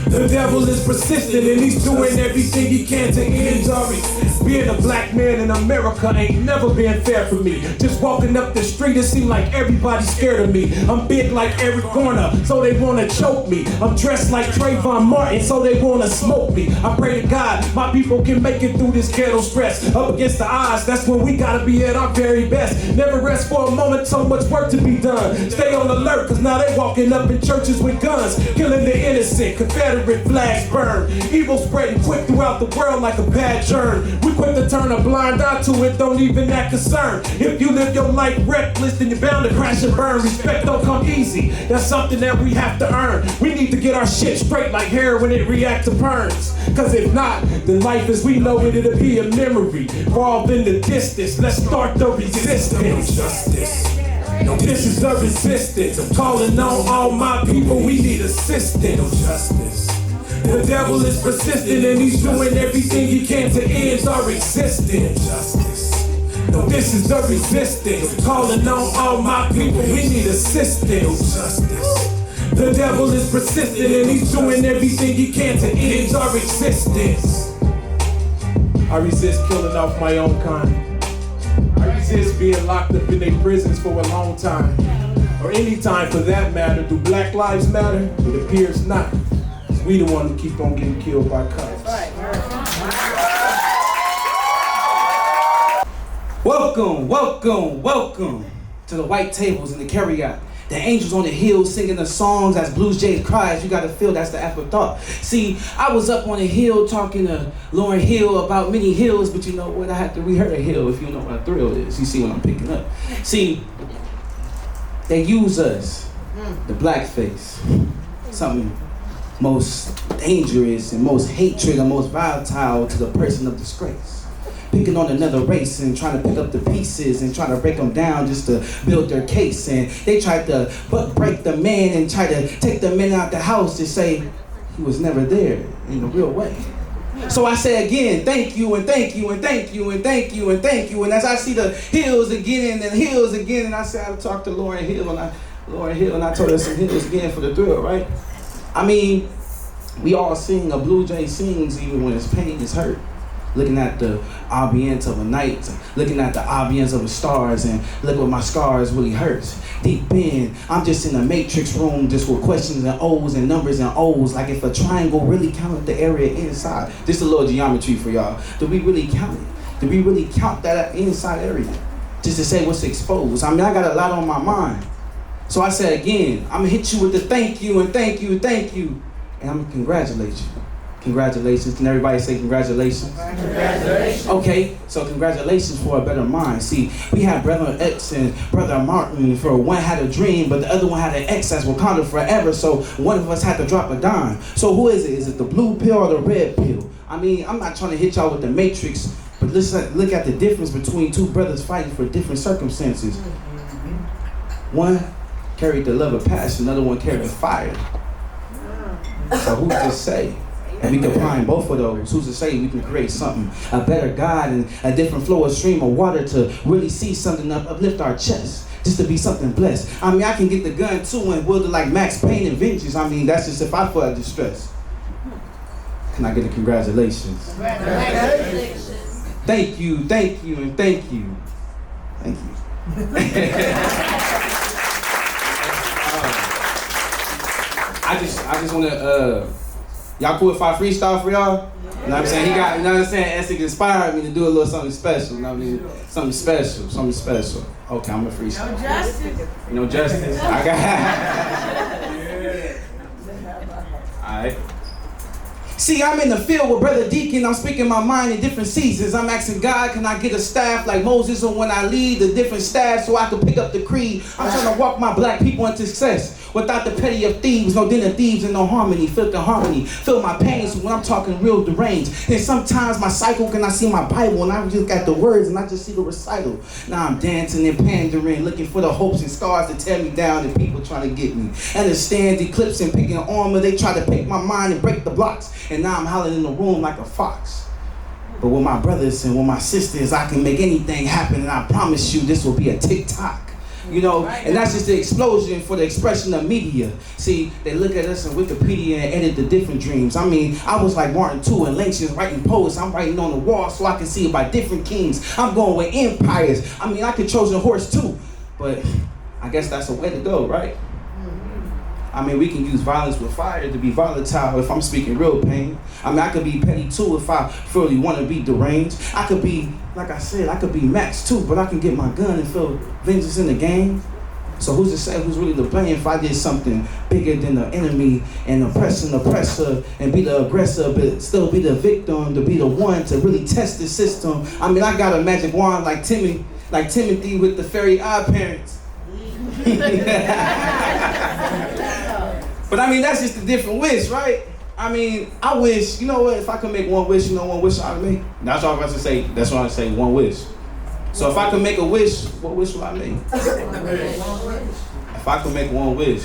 The devil is persistent and he's doing everything he can to end our existence. Being a black man in America ain't never been fair for me. Just walking up the street, it seemed like everybody's scared of me. I'm big like Eric Garner, so they wanna choke me. I'm dressed like Trayvon Martin, so they wanna smoke me. I pray to God my people can make it through this ghetto stress. Up against the odds, that's when we gotta be at our very best. Never rest for a moment, so much work to be done. Stay on alert, cause now they walking up in churches with guns, killing the innocent, Confederate flags burn. Evil spreading quick throughout the world like a bad germ. We quick to turn a blind eye to it, don't even act concerned. If you live your life reckless, then you're bound to crash and burn. Respect don't come easy, that's something that we have to earn. We need to get our shit straight like hair when it reacts to burns. Cause if not, then life as we know it, it'll be a memory. Involved in the distance, let's start the resistance. This is the resistance. Calling on all my people, we need assistance. The devil is persistent and he's doing everything he can to end our existence. No, this is the resistance. Calling on all my people, we need assistance. The devil is persistent and he's doing everything he can to end our existence. I resist killing off my own kind. I resist being locked up in their prisons for a long time. Or any time for that matter. Do Black Lives Matter? It appears not. 'Cause we the one who keep on getting killed by cops. Welcome, welcome, welcome to the white tables and the carryout. The angels on the hill singing the songs as Blues Jays cries. You gotta feel that's the afterthought. See, I was up on a hill talking to Lauryn Hill about many hills, but you know what? I had to rehearse a hill if you know what a thrill is. You see what I'm picking up. See, they use us, the blackface, something most dangerous and most hatred and most volatile to the person of disgrace. Picking on another race and trying to pick up the pieces and trying to break them down just to build their case. And they tried to break the man and try to take the man out the house to say he was never there in a real way. So I say again, thank you and thank you and thank you and thank you and thank you. And as I see the hills again and hills again, and I said I talked to Lauryn Hill and I told her some hills again for the thrill, right? I mean, we all sing, a Blue Jay sings even when his pain is hurt. Looking at the ambience of a night, looking at the ambience of the stars, and look what my scars really hurts. Deep in, I'm just in a matrix room just with questions and O's and numbers and O's, like if a triangle really counted the area inside. Just a little geometry for y'all. Do we really count it? Do we really count that inside area? Just to say what's exposed. I mean, I got a lot on my mind. So I said again, I'm gonna hit you with the thank you and thank you, thank you, and I'm gonna congratulate you. Congratulations. Can everybody say congratulations? Congratulations. Okay, so congratulations for a better mind. See, we had Brother X and Brother Martin. For one had a dream, but the other one had an X as Wakanda forever. So one of us had to drop a dime. So who is it? Is it the blue pill or the red pill? I mean, I'm not trying to hit y'all with the Matrix, but let's look at the difference between two brothers fighting for different circumstances. One carried the love of passion, the other one carried the fire. So who's to say? And we combine both of those. Who's to say we can create something, a better God and a different flow, a stream of water to really see something uplift our chest, just to be something blessed. I mean, I can get the gun too and wield it like Max Payne and Vengeance. I mean, that's just if I feel distress. Can I get a congratulations? Congratulations. Thank you, and thank you. Thank you. I just want to, y'all cool if I freestyle for y'all? You know what I'm saying? He got, you know what I'm saying? Essex inspired me to do a little something special. You know what I mean? Something special. Okay, I'm a freestyle. No justice. No justice. I got Alright. See, I'm in the field with Brother Deacon. I'm speaking my mind in different seasons. I'm asking God, can I get a staff like Moses, or when I lead the different staff so I can pick up the creed? I'm trying to walk my black people into success without the petty of thieves, no den of thieves and no harmony. Feel the harmony, feel my pain. So when I'm talking real deranged, and sometimes my cycle, can I see my Bible and I just got the words and I just see the recital. Now I'm dancing and pandering, looking for the hopes and scars to tear me down and people trying to get me. Understand eclipsing, picking armor, they try to pick my mind and break the blocks. And now I'm howling in the room like a fox. But with my brothers and with my sisters, I can make anything happen, and I promise you this will be a TikTok. You know, and that's just the explosion for the expression of media. See, they look at us in Wikipedia and edit the different dreams. I mean, I was like Martin too, and Lynch's writing poets. I'm writing on the wall so I can see about different kings. I'm going with empires. I mean, I could Trojan horse too, but I guess that's a way to go, right? I mean, we can use violence with fire to be volatile if I'm speaking real pain. I mean, I could be petty too if I really want to be deranged. I could be, like I said, I could be Max too, but I can get my gun and feel vengeance in the game. So who's to say who's really to blame if I did something bigger than the enemy and oppressing the oppressor and be the aggressor, but still be the victim, to be the one to really test the system. I mean, I got a magic wand like Timothy with the fairy eye parents. But I mean, that's just a different wish, right? I mean, I wish, you know what, if I could make one wish, you know one wish I would make? That's what I'm about to say, that's what I say, one wish. So if I could make a wish, what wish would I make? If I could make one wish,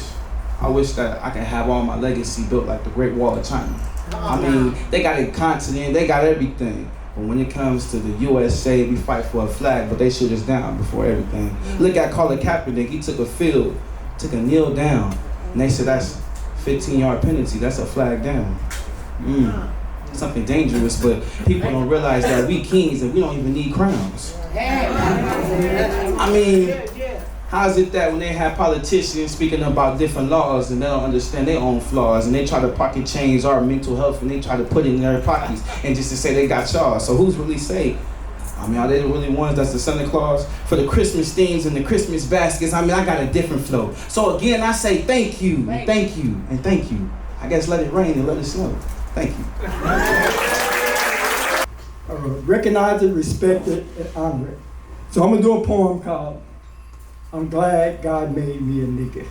I wish that I can have all my legacy built like the Great Wall of China. I mean, they got a continent, they got everything. But when it comes to the USA, we fight for a flag, but they shoot us down before everything. Look at Colin Kaepernick. He took a field, took a kneel down, and they said that's 15-yard penalty. That's a flag down. Something dangerous, but people don't realize that we kings and we don't even need crowns. I mean, how is it that when they have politicians speaking about different laws and they don't understand their own flaws and they try to pocket change our mental health and they try to put it in their pockets and just to say they got y'all? So who's really safe? I mean, are they the really ones that's the Santa Claus for the Christmas things and the Christmas baskets? I mean, I got a different flow. So again, I say thank you, and thank you, and thank you. I guess let it rain and let it snow. Thank you. Recognize it, respect it, and honor it. So I'm gonna do a poem called I'm Glad God Made Me a Nigga.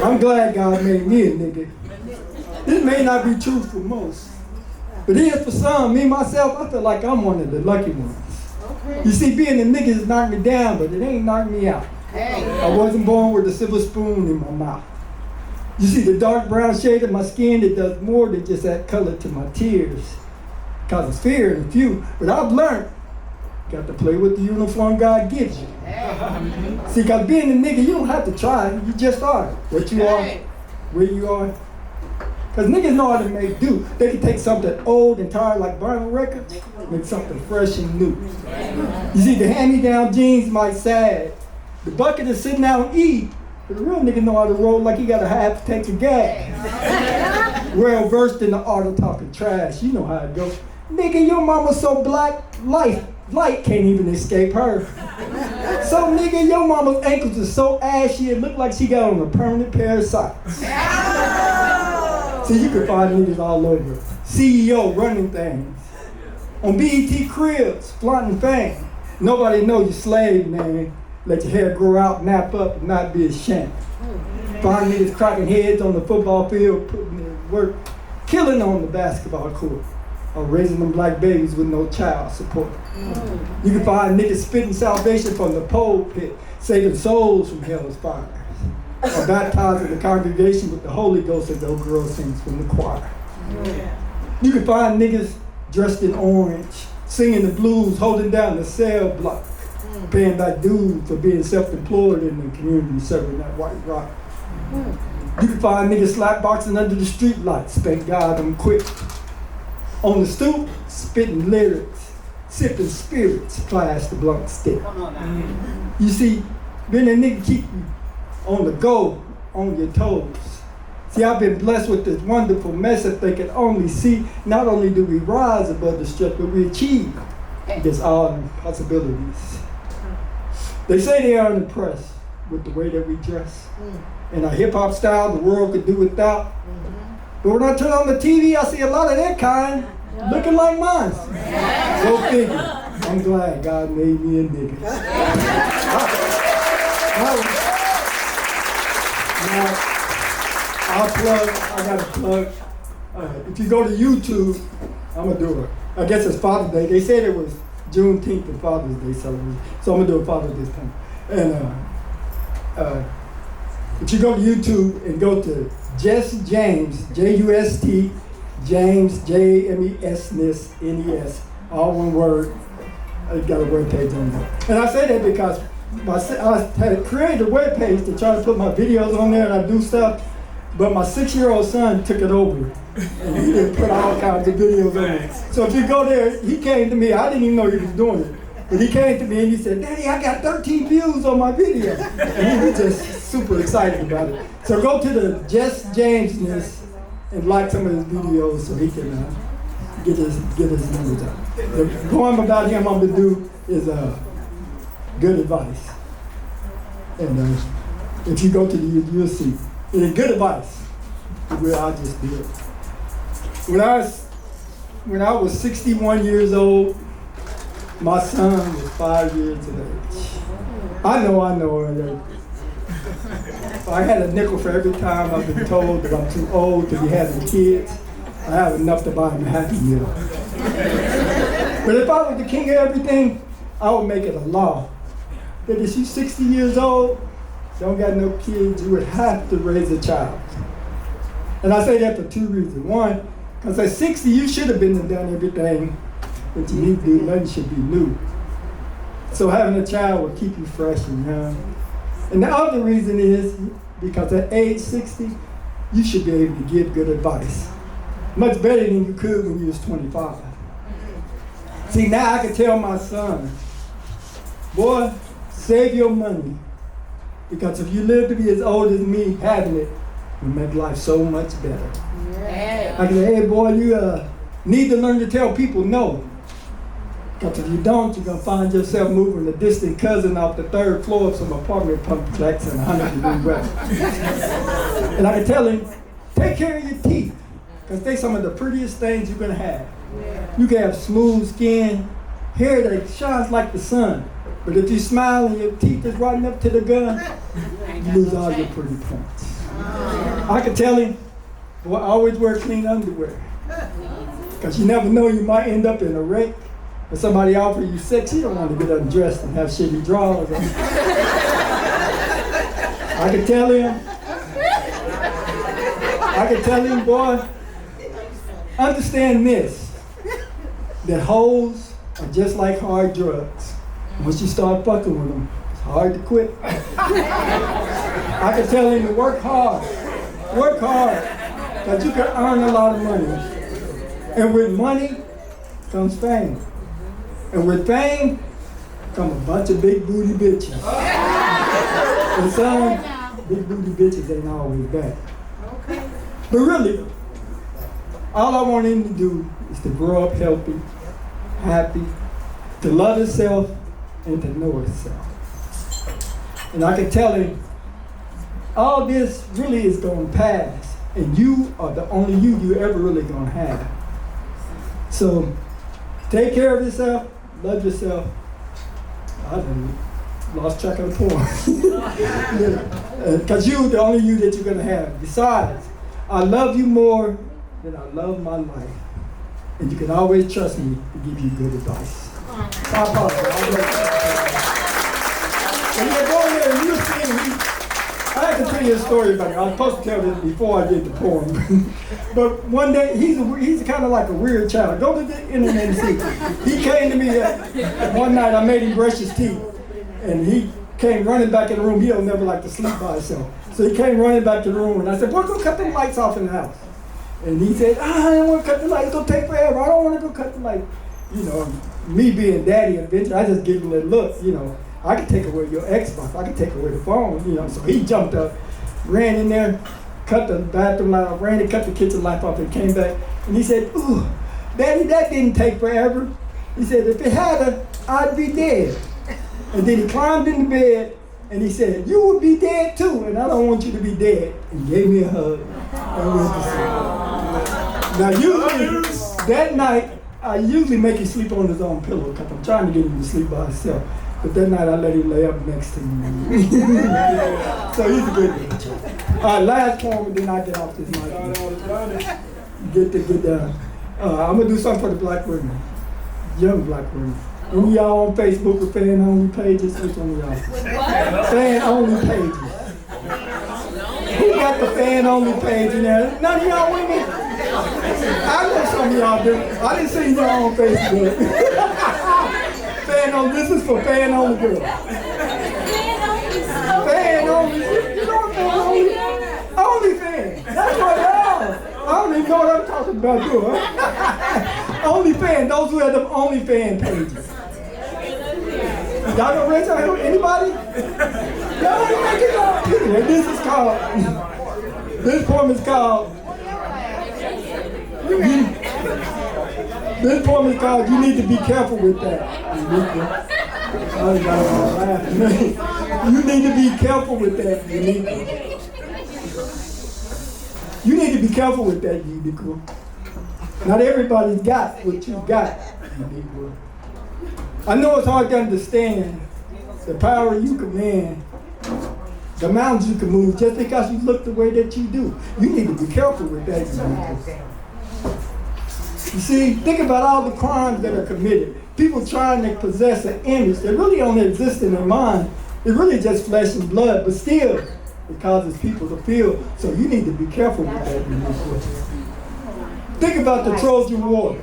I'm glad God made me a nigga. This may not be true for most, but it is for some. Me, myself, I feel like I'm one of the lucky ones. You see, being a nigga has knocked me down, but it ain't knocked me out. I wasn't born with a silver spoon in my mouth. You see the dark brown shade of my skin that does more than just add color to my tears. Causes fear in a few, but I've learned, got to play with the uniform God gives you. See, cause being a nigga, you don't have to try, you just are. What you are, where you are. Cause niggas know how to make do. They can take something old and tired like vinyl records, make something fresh and new. You see, the hand-me-down jeans might sag. The bucket is sitting out and eat. But the real nigga know how to roll like he got a half tank of gas. Well versed in the art of talking trash, you know how it goes. Nigga, your mama so black, light can't even escape her. So nigga, your mama's ankles are so ashy, it look like she got on a permanent pair of socks. So you can find niggas all over. CEO running things. On BET Cribs, flaunting fame. Nobody know you slave, man. Let your hair grow out, nap up, and not be ashamed. Find niggas cracking heads on the football field, putting in work, killing on the basketball court, or raising them black babies with no child support. You can find niggas spitting salvation from the pole pit, saving souls from hell's fires, or baptizing the congregation with the Holy Ghost as those girls sings from the choir. You can find niggas dressed in orange, singing the blues, holding down the cell block, paying that dude for being self-employed in the community, serving that white rock. You can find niggas slapboxing under the street lights, thank God I'm quick. On the stoop, spitting lyrics, sipping spirits, flash the blunt stick. You see, being a nigga keep you on the go, on your toes. See, I've been blessed with this wonderful mess if they can only see, not only do we rise above the stress, but we achieve against all possibilities. They say they aren't impressed with the way that we dress. In our hip hop style, the world could do without. But when I turn on the TV, I see a lot of that kind looking like mine. Go figure. I'm glad God made me a nigga. I got a plug. If you go to YouTube, I'm gonna do it. I guess it's Father's Day. They said it was Juneteenth and Father's Day celebration. So I'm gonna do a Father's Day thing. And if you go to YouTube and go to Just James, J-U-S-T, James, J-M-E-S-N-E-S, all one word. I got a web page on there. And I say that because I had created a web page to try to put my videos on there and I do stuff, but my 6-year-old son took it over. And he didn't put all kinds of videos on it. So if you go there, he came to me, I didn't even know he was doing it. But he came to me and he said, Daddy, I got 13 views on my video. And he was just super excited about it. So go to the Just Jamesness and like some of his videos so he can get his numbers up. The poem about him I'm gonna do is good advice. And if you go to you'll see. It is good advice, where I just did. When I was 61 years old, my son was 5 years of age. I know. If I had a nickel for every time I've been told that I'm too old to be having kids, I have enough to buy him a Happy Meal. But if I was the king of everything, I would make it a law that if you're 60 years old, don't got no kids, you would have to raise a child. And I say that for two reasons. One, Because at 60, you should have been and done everything that you need to do. Nothing should be new. So having a child will keep you fresh and young. And the other reason is because at age 60, you should be able to give good advice. Much better than you could when you was 25. See, now I can tell my son, boy, save your money. Because if you live to be as old as me, having it will make life so much better. Yeah. I can say, hey boy, you need to learn to tell people no. Because if you don't, you're going to find yourself moving a distant cousin off the 3rd floor of some apartment complex in 100-degree weather. And I can tell him, take care of your teeth. Because they're some of the prettiest things you're going to have. Yeah. You can have smooth skin, hair that shines like the sun. But if you smile and your teeth is rotten up to the gun, you lose all your pretty points. I can tell him, boy, always wear clean underwear. Because you never know, you might end up in a wreck. If somebody offers you sex, you don't want to get undressed and have shitty drawers on. I can tell him, boy, understand this, that hoes are just like hard drugs. Once you start fucking with them, it's hard to quit. I can tell him to work hard, because you can earn a lot of money. And with money comes fame. And with fame come a bunch of big booty bitches. And some big booty bitches ain't always bad. But really, all I want him to do is to grow up healthy, happy, to love himself, and to know himself. And I can tell him, all this really is going to pass, and you are the only you ever really going to have. So, take care of yourself, love yourself. I done lost track of the poem. Because you're the only you that you're going to have. Besides, I love you more than I love my life. And you can always trust me to give you good advice. I have to tell you a story about it. I was supposed to tell this before I did the poem. But one day, he's kind of like a weird child. Go to the internet and see. He came to me one night, I made him brush his teeth. And he came running back in the room. He don't never like to sleep by himself. So he came running back to the room, and I said, boy, go cut the lights off in the house. And he said, I don't want to cut the lights. It's going to take forever. I don't want to go cut the lights. You know, me being daddy adventure, I just give him a look, you know. I can take away your Xbox. I can take away the phone, you know. So he jumped up, ran in there, cut the bathroom light off, ran and cut the kitchen light off, and came back. And he said, ooh, Daddy, that didn't take forever. He said, if it had, I'd be dead. And then he climbed in the bed, and he said, you would be dead too, and I don't want you to be dead. And gave me a hug. And went to sleep. Now, usually, that night, I usually make him sleep on his own pillow, because I'm trying to get him to sleep by himself. But that night I let him lay up next to me. So he's a good one. Last poem, and then I get off this mic. Get done. I'm going to do something for the black women. Young black women. Any of y'all on Facebook with fan-only pages? Which one of y'all? Fan-only pages. Who got the fan-only page in there? None of y'all women? I know some of y'all do. I didn't see y'all on Facebook. Fan-only, this is for fan-only girls. Fan-only, you know what fan-only? Only fan. That's what it is. I don't even know what I'm talking about, do I? Only fan, those who have them only fan pages. Y'all gonna raise your hand? Anybody? Y'all ain't making up. Anyway, this poem is called, this poem is called You Need to Be Careful with That. You need to be careful with that, Uniqua. You need to be careful with that, Uniqua. Not everybody's got what you got, Uniqua. I know it's hard to understand the power you command, the mountains you can move just because you look the way that you do. You need to be careful with that, Uniqua. You see, think about all the crimes that are committed. People trying to possess an image that really only exists in their mind. It's really just flesh and blood, but still, it causes people to feel. So you need to be careful with that. Think about the Trojan War.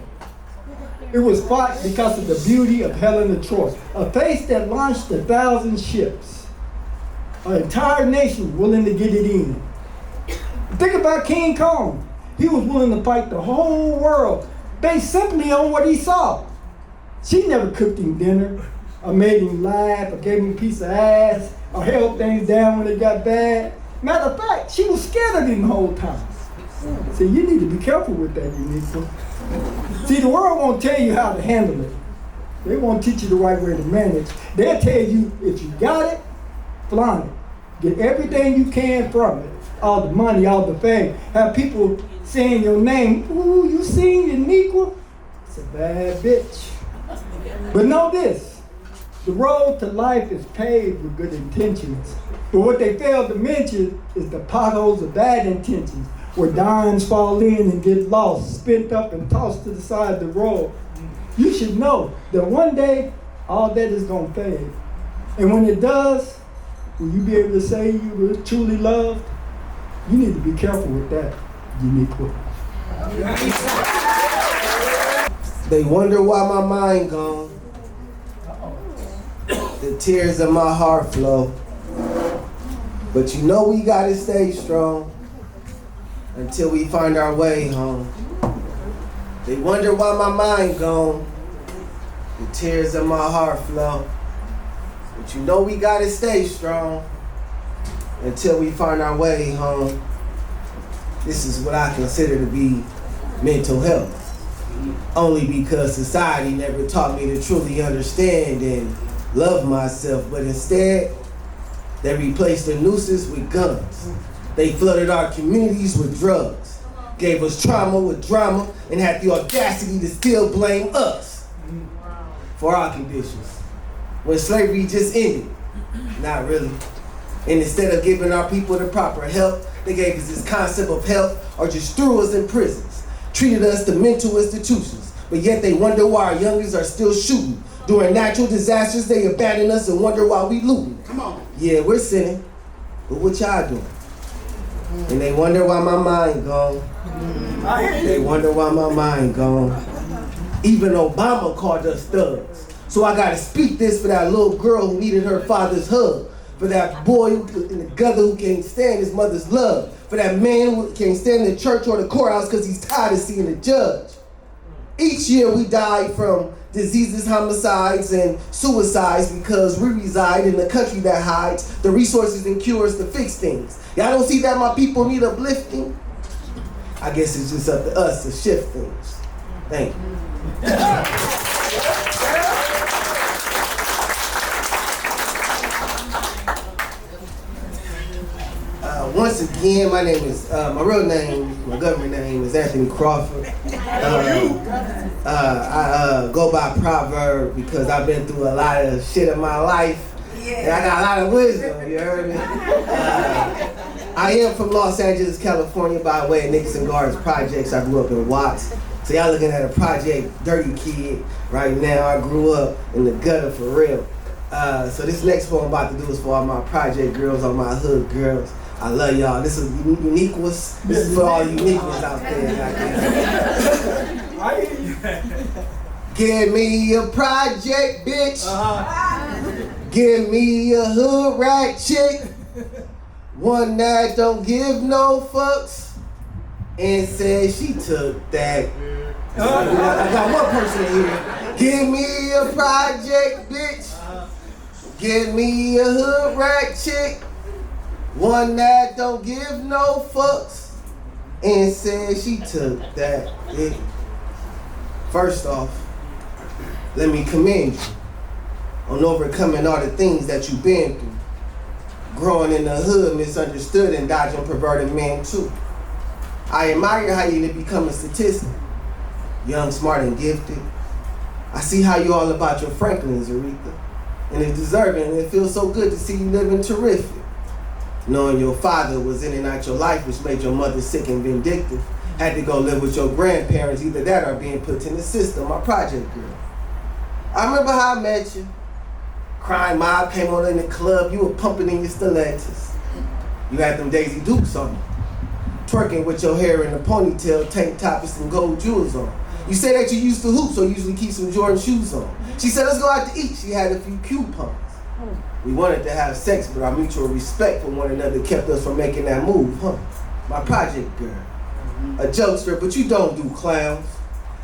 It was fought because of the beauty of Helen of Troy, a face that launched 1,000 ships. An entire nation willing to get it in. Think about King Kong. He was willing to fight the whole world based simply on what he saw. She never cooked him dinner, or made him laugh, or gave him a piece of ass, or held things down when it got bad. Matter of fact, she was scared of him the whole time. See, you need to be careful with that, Uniqua. See, the world won't tell you how to handle it. They won't teach you the right way to manage. They'll tell you if you got it, flaunt it. Get everything you can from it. All the money, all the fame. Have people saying your name. Ooh, you seen Uniqua? It's a bad bitch. But know this, the road to life is paved with good intentions. But what they fail to mention is the potholes of bad intentions, where dimes fall in and get lost, spent up and tossed to the side of the road. You should know that one day, all that is gonna fade. And when it does, will you be able to say you were truly loved? You need to be careful with that, Uniqua. They wonder why my mind gone. The tears in my heart flow. But you know we gotta stay strong until we find our way home. They wonder why my mind gone. The tears in my heart flow. But you know we gotta stay strong until we find our way home. This is what I consider to be mental health. Only because society never taught me to truly understand and love myself, but instead, they replaced the nooses with guns. They flooded our communities with drugs, gave us trauma with drama, and had the audacity to still blame us for our conditions. When slavery just ended, not really. And instead of giving our people the proper help, they gave us this concept of health or just threw us in prisons, treated us to mental institutions, but yet they wonder why our youngins are still shooting. During natural disasters, they abandon us and wonder why we looting. Come on. Yeah, we're sinning, but what y'all doing? And they wonder why my mind gone. They wonder why my mind gone. Even Obama called us thugs. So I gotta speak this for that little girl who needed her father's hug. For that boy in the gutter who can't stand his mother's love. For that man who can't stand the church or the courthouse because he's tired of seeing the judge. Each year we die from diseases, homicides, and suicides because we reside in a country that hides the resources and cures to fix things. Y'all don't see that my people need uplifting? I guess it's just up to us to shift things. Thank you. Once again, my name is, my real name, my government name is Anthony Crawford. I go by Proverb because I've been through a lot of shit in my life. And I got a lot of wisdom, you heard me? I am from Los Angeles, California by way of Nickerson Gardens Projects. I grew up in Watts. So y'all looking at a project, dirty kid. Right now, I grew up in the gutter for real. So this next poem I'm about to do is for all my project girls, all my hood girls. I love y'all. This is Uniquas. This is for all Uniquas out there. Give me a project, bitch. Give me a hood rat chick. One that don't give no fucks. And said she took that. I got one person here. Give me a project, bitch. Give me a hood rat chick. One that don't give no fucks. And said she took that. First off, let me commend you on overcoming all the things that you've been through. Growing in the hood, misunderstood, and dodging perverted men too. I admire how you become a statistic. Young, smart, and gifted. I see how you all about your Franklins, Aretha. And it's deserving, and it feels so good to see you living terrific. Knowing your father was in and out your life, which made your mother sick and vindictive. Had to go live with your grandparents, either that or being put in the system, my project girl. I remember how I met you. Crime Mob came on in the club, you were pumping in your stilettos. You had them Daisy Dukes on you. twerking with your hair in a ponytail, tank top with some gold jewels on. You say that you used to hoop, so you usually keep some Jordan shoes on. She said, let's go out to eat. She had a few coupons. We wanted to have sex, but our mutual respect for one another kept us from making that move, huh? My project girl, a jokester, but you don't do clowns.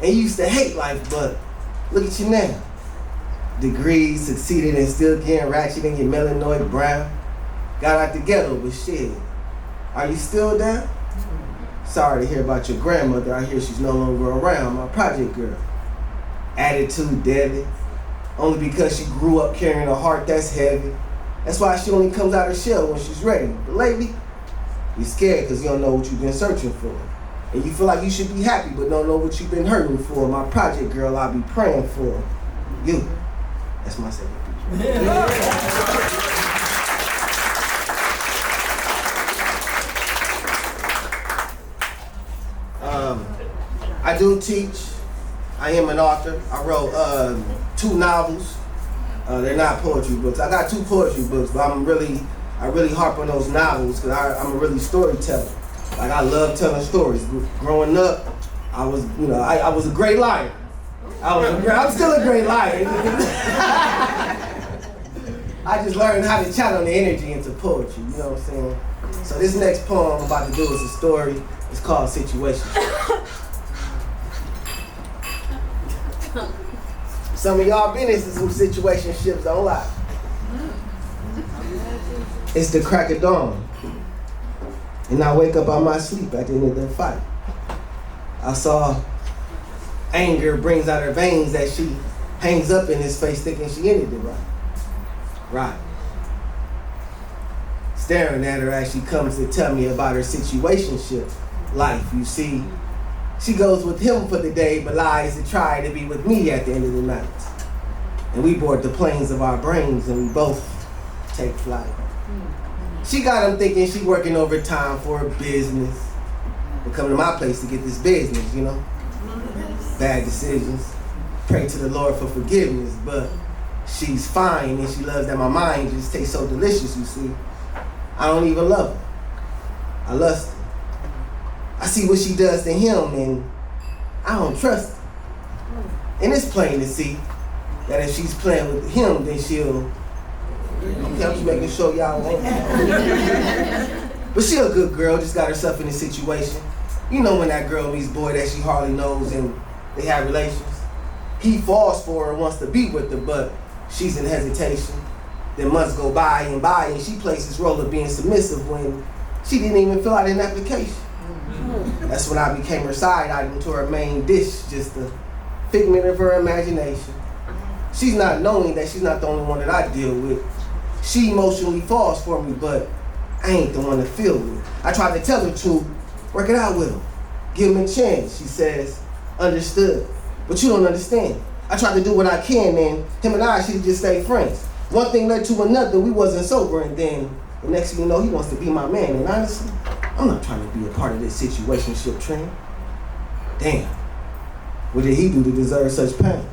And you used to hate life, but look at you now. Degrees, succeeded, and still getting ratchet in your melanoid brown. Got out the ghetto, but shit, are you still down? Sorry to hear about your grandmother. I hear she's no longer around. My project girl. Attitude deadly. Only because she grew up carrying a heart that's heavy. That's why she only comes out her shell when she's ready. But lately, you're scared because you don't know what you've been searching for. And you feel like you should be happy but don't know what you've been hurting for. My project girl, I'll be praying for you. That's my second picture. I do teach. I am an author. I wrote 2 novels. They're not poetry books. I got 2 poetry books, but I really harp on those novels because I'm a really storyteller. Like I love telling stories. Growing up, I was a great liar. I'm still a great liar. I just learned how to channel the energy into poetry. You know what I'm saying? So this next poem I'm about to do is a story. It's called Situation. Some of y'all been into some situationships, don't lie. It's the crack of dawn, and I wake up out my sleep at the end of the fight. I saw anger brings out her veins that she hangs up in his face thinking she ended it right. Right. Staring at her as she comes to tell me about her situationship life. You see, she goes with him for the day, but lies to try to be with me at the end of the night. And we board the planes of our brains and we both take flight. She got him thinking she working overtime for her business. But come to my place to get this business, you know? Bad decisions. Pray to the Lord for forgiveness, but she's fine and she loves that my mind just tastes so delicious, you see. I don't even love her. I lust her. I see what she does to him and I don't trust her. And it's plain to see that if she's playing with him, then she'll, I'm just making sure y'all won't. But she a good girl, just got herself in a situation. You know when that girl meets boy that she hardly knows and they have relations. He falls for her, wants to be with her, but she's in hesitation. Then months go by and she plays this role of being submissive when she didn't even fill out an application. That's when I became her side item to her main dish, just a figment of her imagination. She's not knowing that she's not the only one that I deal with. She emotionally falls for me, but I ain't the one to feel with. I tried to tell her to work it out with him. Give him a chance. She says, understood. But you don't understand. I tried to do what I can, and him and I should just stay friends. One thing led to another, we wasn't sober, and then the next thing you know, he wants to be my man. And honestly, I'm not trying to be a part of this situationship trend. Damn, what did he do to deserve such pain?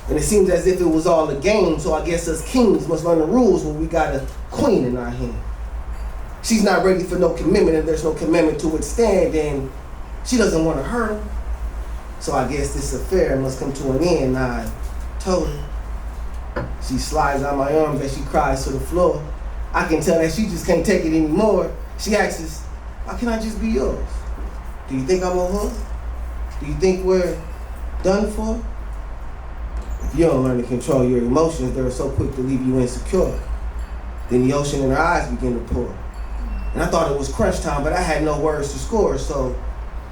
And it seems as if it was all a game, so I guess us kings must learn the rules when we got a queen in our hand. She's not ready for no commitment, and there's no commitment to withstand, and she doesn't want to hurt him. So I guess this affair must come to an end, I told her. She slides on my arms as she cries to the floor. I can tell that she just can't take it anymore. She asks, why can't I just be yours? Do you think I'm a hook? Do you think we're done for? If you don't learn to control your emotions, they're so quick to leave you insecure. Then the ocean in her eyes begin to pour. And I thought it was crunch time, but I had no words to score. So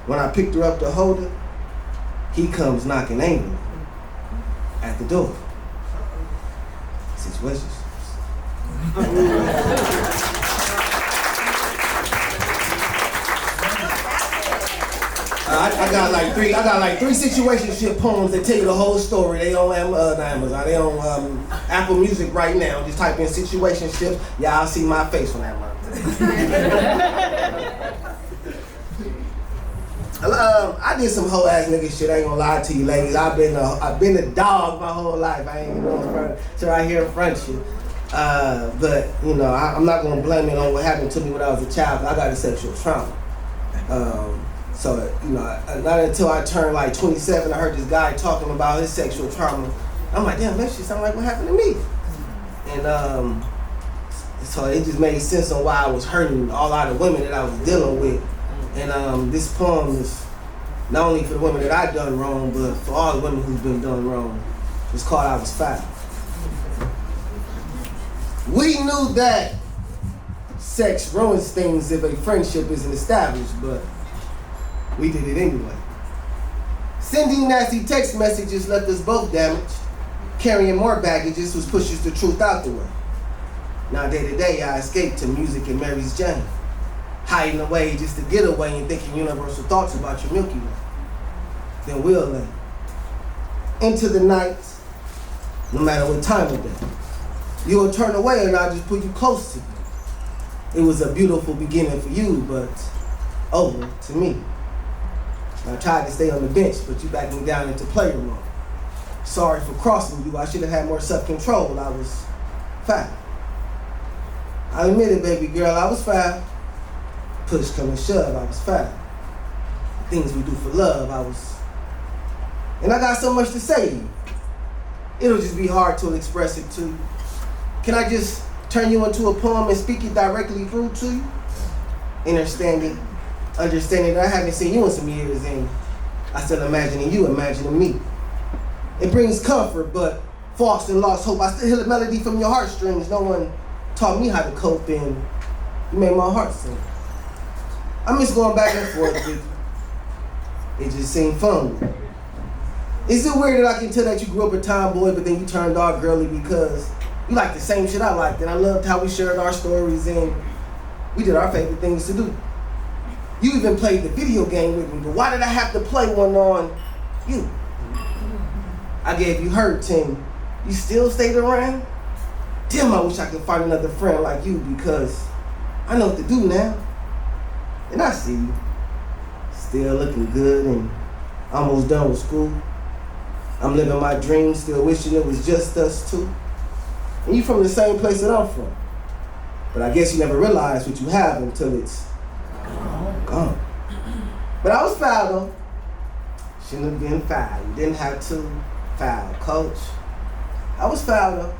when I picked her up to hold her, he comes knocking angrily at the door. Situations. I got like three situationship poems that tell you the whole story. They on Amazon. They on Apple Music right now. Just type in situationship. Y'all see my face on that one. I did some whole ass nigga shit. I ain't gonna lie to you, ladies. I've been a dog my whole life. I ain't even know so right here in front of you. But you know, I'm not gonna blame it on what happened to me when I was a child. I got a sexual trauma. So, not until I turned like 27, I heard this guy talking about his sexual trauma. I'm like, damn, that shit sound like what happened to me. And so it just made sense on why I was hurting all out of women that I was dealing with. And this poem is not only for the women that I done wrong, but for all the women who've been done wrong. It's called I Was Foul. We knew that sex ruins things if a friendship isn't established, but we did it anyway. Sending nasty text messages left us both damaged. Carrying more baggages was pushes the truth out the way. Now day to day I escape to music and Mary's Jane. Hiding away just to get away and thinking universal thoughts about your Milky Way. Then we'll lay into the night, no matter what time of day. You'll turn away and I'll just put you close to me. It was a beautiful beginning for you, but over to me. I tried to stay on the bench, but you backed me down into player mode. Sorry for crossing you. I should have had more self-control. I was foul. I admit it, baby girl, I was foul. Push come and shove, I was foul. Things we do for love, I was. And I got so much to say to you. It'll just be hard to express it to you. Can I just turn you into a poem and speak it directly through to you? Understanding that I haven't seen you in some years and I still imagining you imagining me. It brings comfort, but false and lost hope. I still hear the melody from your heartstrings. No one taught me how to cope and you made my heart sing. I miss going back and forth with you. It just seemed fun. Is it weird that I can tell that you grew up a tomboy, but then you turned all girly because you like the same shit I liked, and I loved how we shared our stories and we did our favorite things to do. You even played the video game with me, but why did I have to play one on you? I gave you hurt and you still stayed around? Damn, I wish I could find another friend like you because I know what to do now. And I see you, still looking good and almost done with school. I'm living my dreams, still wishing it was just us two. And you from the same place that I'm from. But I guess you never realize what you have until it's gone. But I was foul though. Shouldn't have been foul. You didn't have to foul, coach. I was foul though.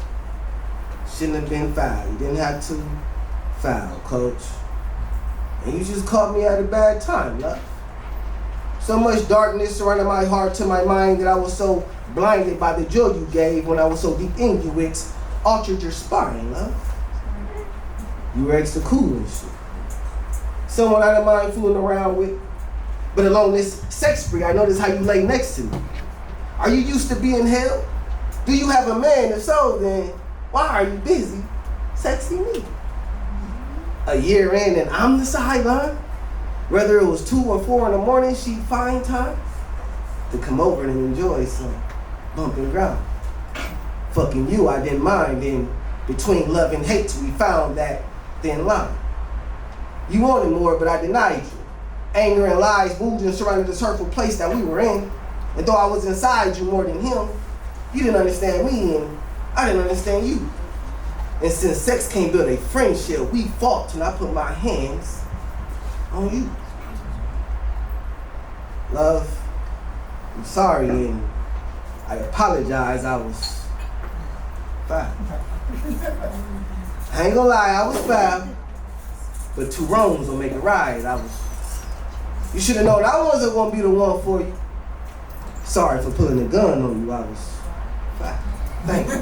Shouldn't have been foul. You didn't have to foul, coach. And you just caught me at a bad time, love. So much darkness surrounded my heart to my mind that I was so blinded by the joy you gave when I was so deep in you, it's altered your spine, love. You were extra cool and shit. Someone I don't mind fooling around with. But along this sex spree, I noticed how you lay next to me. Are you used to being held? Do you have a man? If so, then why are you busy sexting me? A year in and I'm the sideline? Whether it was 2 or 4 in the morning, she'd find time to come over and enjoy some bump and ground. Fucking you, I didn't mind. And between love and hate, we found that thin line. You wanted more, but I denied you. Anger and lies moved and surrounded this hurtful place that we were in. And though I was inside you more than him, you didn't understand me and I didn't understand you. And since sex can't build a friendship, we fought and I put my hands on you. Love, I'm sorry and I apologize. I was foul. I ain't gonna lie, I was foul, but 2 wrongs don't make it right. You should have known I wasn't gonna be the one for you. Sorry for pulling a gun on you. I was foul. Thank you.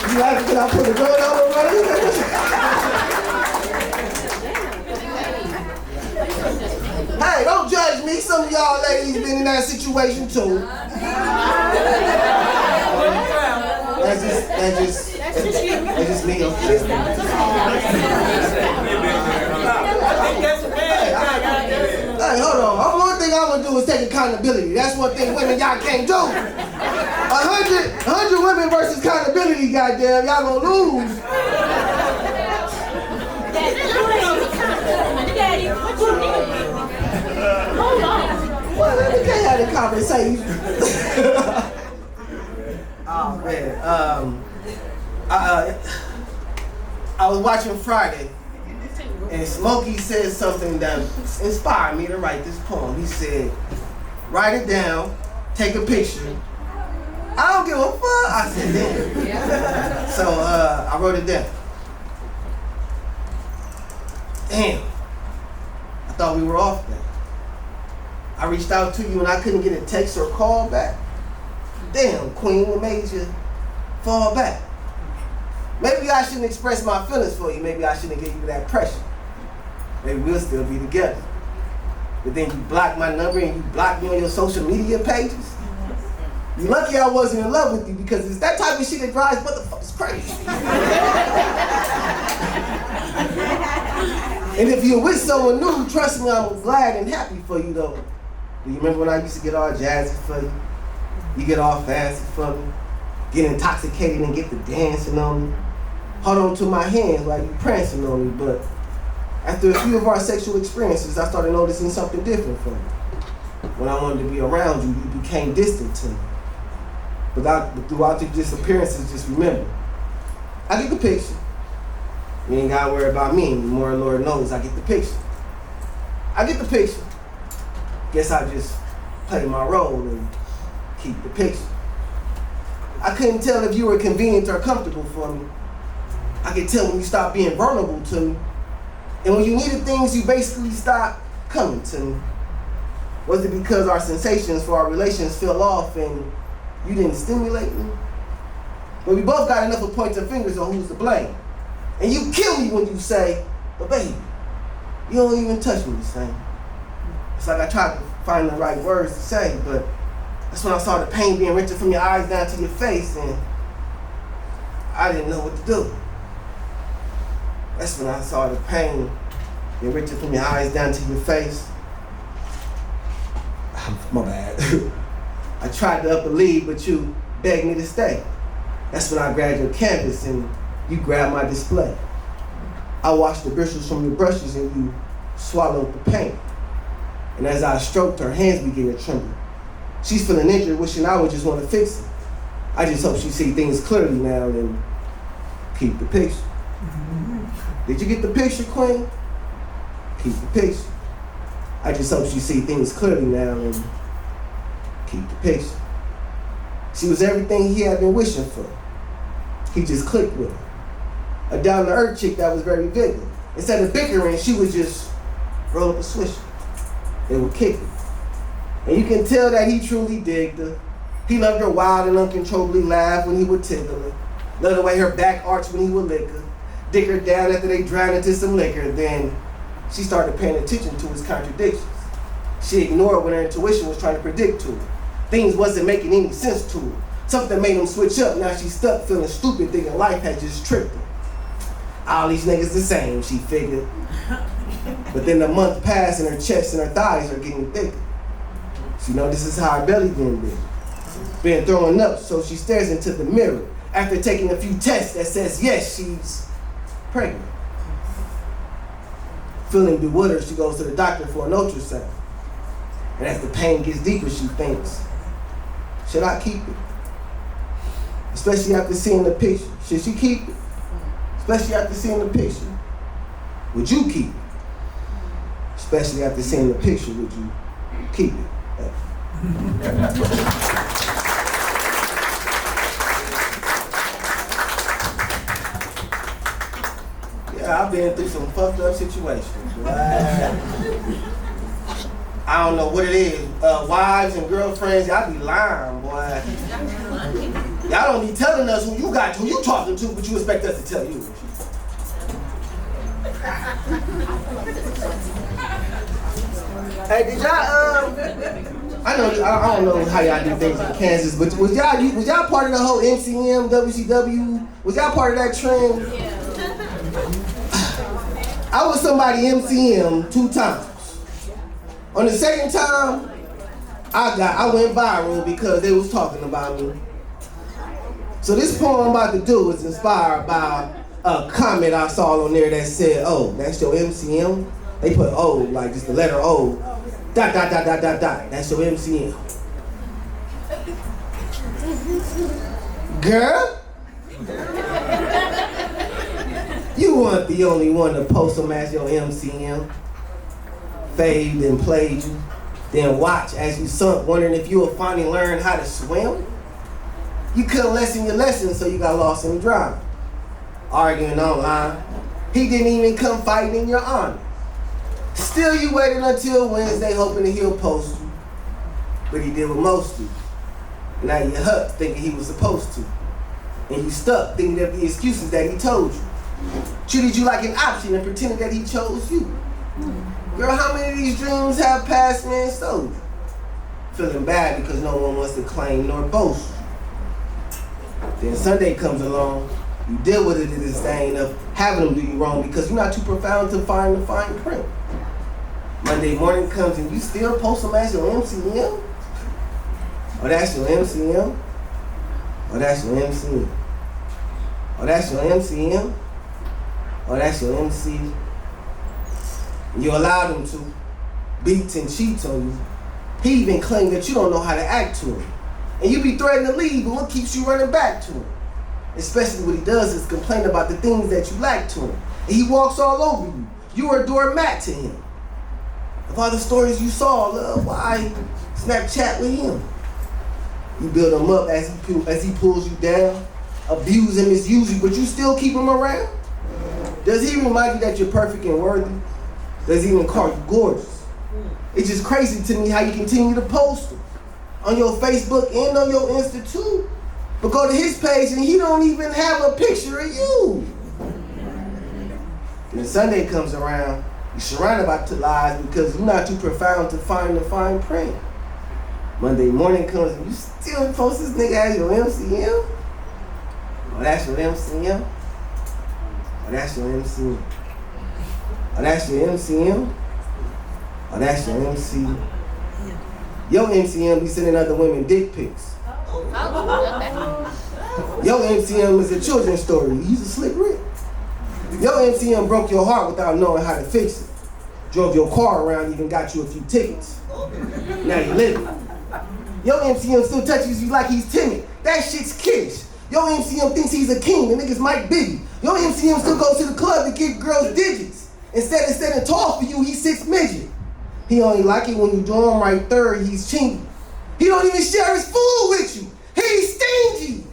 You like it when I put a gun on him, buddy? Hey, don't judge me. Some of y'all ladies been in that situation too. That's just me. Hey, hold on. One thing I'm gonna do is take accountability. That's one thing women y'all can't do. 100 women versus accountability, goddamn, y'all gonna lose. Daddy, what you mean? Hold on. Well, we can't have a conversation. Oh man. I was watching Friday, and Smokey said something that inspired me to write this poem. He said, write it down, take a picture. I don't give a fuck. I said, damn. So I wrote it down. Damn. I thought we were off that. I reached out to you and I couldn't get a text or a call back. Damn, Queen, what made you fall back? Maybe I shouldn't express my feelings for you. Maybe I shouldn't give you that pressure. Maybe we'll still be together. But then you blocked my number and you blocked me on your social media pages. You're lucky I wasn't in love with you because it's that type of shit that drives motherfuckers crazy. And if you're with someone new, trust me, I'm glad and happy for you though. Do you remember when I used to get all jazzy for you? You get all fancy for me, get intoxicated and get to dancing on me. Hold on to my hand while you prancing on me, but after a few of our sexual experiences, I started noticing something different from you. When I wanted to be around you, you became distant to me. But throughout your disappearances, just remember, I get the picture. You ain't gotta worry about me anymore, Lord knows I get the picture. I get the picture. Guess I just play my role and keep the picture. I couldn't tell if you were convenient or comfortable for me. I could tell when you stopped being vulnerable to me. And when you needed things, you basically stopped coming to me. Was it because our sensations for our relations fell off and you didn't stimulate me? But we both got enough of pointing fingers on who's to blame. And you kill me when you say, but baby, you don't even touch me the same. It's like I tried to find the right words to say, but that's when I saw the pain being ripped from your eyes down to your face, and I didn't know what to do. That's when I saw the pain being ripped from your eyes down to your face. My bad. I tried to up a lead, but you begged me to stay. That's when I grabbed your canvas and you grabbed my display. I washed the bristles from your brushes and you swallowed the paint. And as I stroked, her hands began to tremble. She's feeling injured, wishing I would just want to fix it. I just hope she sees things clearly now and keep the picture. Did you get the picture, Queen? Keep the picture. I just hope she sees things clearly now and keep the picture. She was everything he had been wishing for. He just clicked with her. A down-to-earth chick that was very vivid. Instead of bickering, she would just roll up a swisher. They would kick her. And you can tell that he truly digged her. He loved her wild and uncontrollably laugh when he would tickle her. Loved the way her back arched when he would lick her. Dick her down after they drowned into some liquor. Then she started paying attention to his contradictions. She ignored what her intuition was trying to predict to her. Things wasn't making any sense to her. Something made him switch up. Now she's stuck feeling stupid, thinking life had just tricked her. All these niggas the same, she figured. But then the month passed and her chest and her thighs are getting thicker. She notices how her belly been throwing up, so she stares into the mirror after taking a few tests that says yes, she's pregnant. Feeling bewildered, she goes to the doctor for an ultrasound. And as the pain gets deeper, she thinks, should I keep it? Especially after seeing the picture. Should she keep it? Especially after seeing the picture. Would you keep it? Especially after seeing the picture, would you keep it? Yeah, I've been through some fucked up situations. I don't know what it is. Wives and girlfriends, y'all be lying, boy. Y'all don't be telling us who you talking to, but you expect us to tell you. Hey, did y'all, I don't know how y'all do things in Kansas, but was y'all part of the whole MCM, WCW? Was y'all part of that trend? Yeah. I was somebody MCM 2 times. On the second time, I went viral because they was talking about me. So this poem I'm about to do is inspired by a comment I saw on there that said, oh, that's your MCM? They put O, like just the letter O, ... That's your MCM. Girl, you You weren't the only one to post them as your MCM. Fade and played you. Then watch as you sunk, wondering if you will finally learn how to swim. You couldn't lessen your lesson, so you got lost in the drama. Arguing online. He didn't even come fighting in your honor. Still you waited until Wednesday hoping that he'll post you. But he did what most do. Now you hucked thinking he was supposed to. And you stuck thinking of the excuses that he told you. Treated you like an option and pretended that he chose you. Girl, how many of these dreams have passed me and stole you? Feeling bad because no one wants to claim nor boast. Then Sunday comes along, you deal with it in the disdain of having them do you wrong because you're not too profound to find the fine print. Monday morning comes and you still post them as your MCM? Oh, that's your MCM? Oh, that's your MCM? Oh, that's your MCM? Oh, that's your MC? You allowed him to beat and cheat on you. He even claimed that you don't know how to act to him. And you be threatening to leave, but what keeps you running back to him? Especially what he does is complain about the things that you lack to him. And he walks all over you. You are a doormat to him. Of all the stories you saw, love, why Snapchat with him? You build him up as he pulls you down, abuse and misuse you, but you still keep him around? Does he remind you that you're perfect and worthy? Does he even call you gorgeous? It's just crazy to me how you continue to post him on your Facebook and on your Insta too. But go to his page and he don't even have a picture of you. Then Sunday comes around, you're surrounded by lies because you're not too profound to find the fine print. Monday morning comes and you still post this nigga as your MCM? Oh, that's your MCM? Oh, that's your MCM? Oh, that's your MCM? Oh, that's your MC? Your MCM be sending other women dick pics. Your MCM is a children's story. He's a slick Rick. Your MCM broke your heart without knowing how to fix it. Drove your car around, even got you a few tickets. Now you living. Your MCM still touches you like he's timid. That shit's kiddish. Your MCM thinks he's a king. The nigga's Mike Biggie. Your MCM still goes to the club to get girls digits. Instead of standing tall for you, he's 6 midget. He only like it when you do him right third, he's chingy. He don't even share his food with you. He's stingy.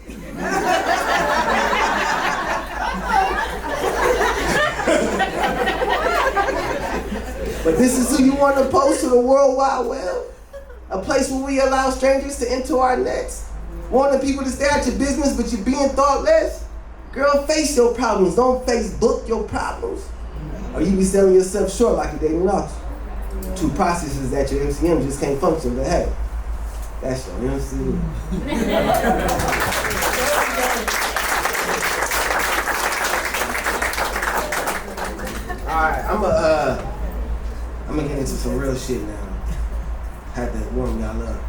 But this is who you want to post to the World Wide Web? A place where we allow strangers to enter our nets? Wanting people to stay out your business, but you're being thoughtless? Girl, face your problems. Don't Facebook your problems. Or you be selling yourself short like you're dating off. 2 processes that your MCM just can't function, but hey, that's your MCM. Alright, I'm gonna get into some real shit now. Had to warm y'all up.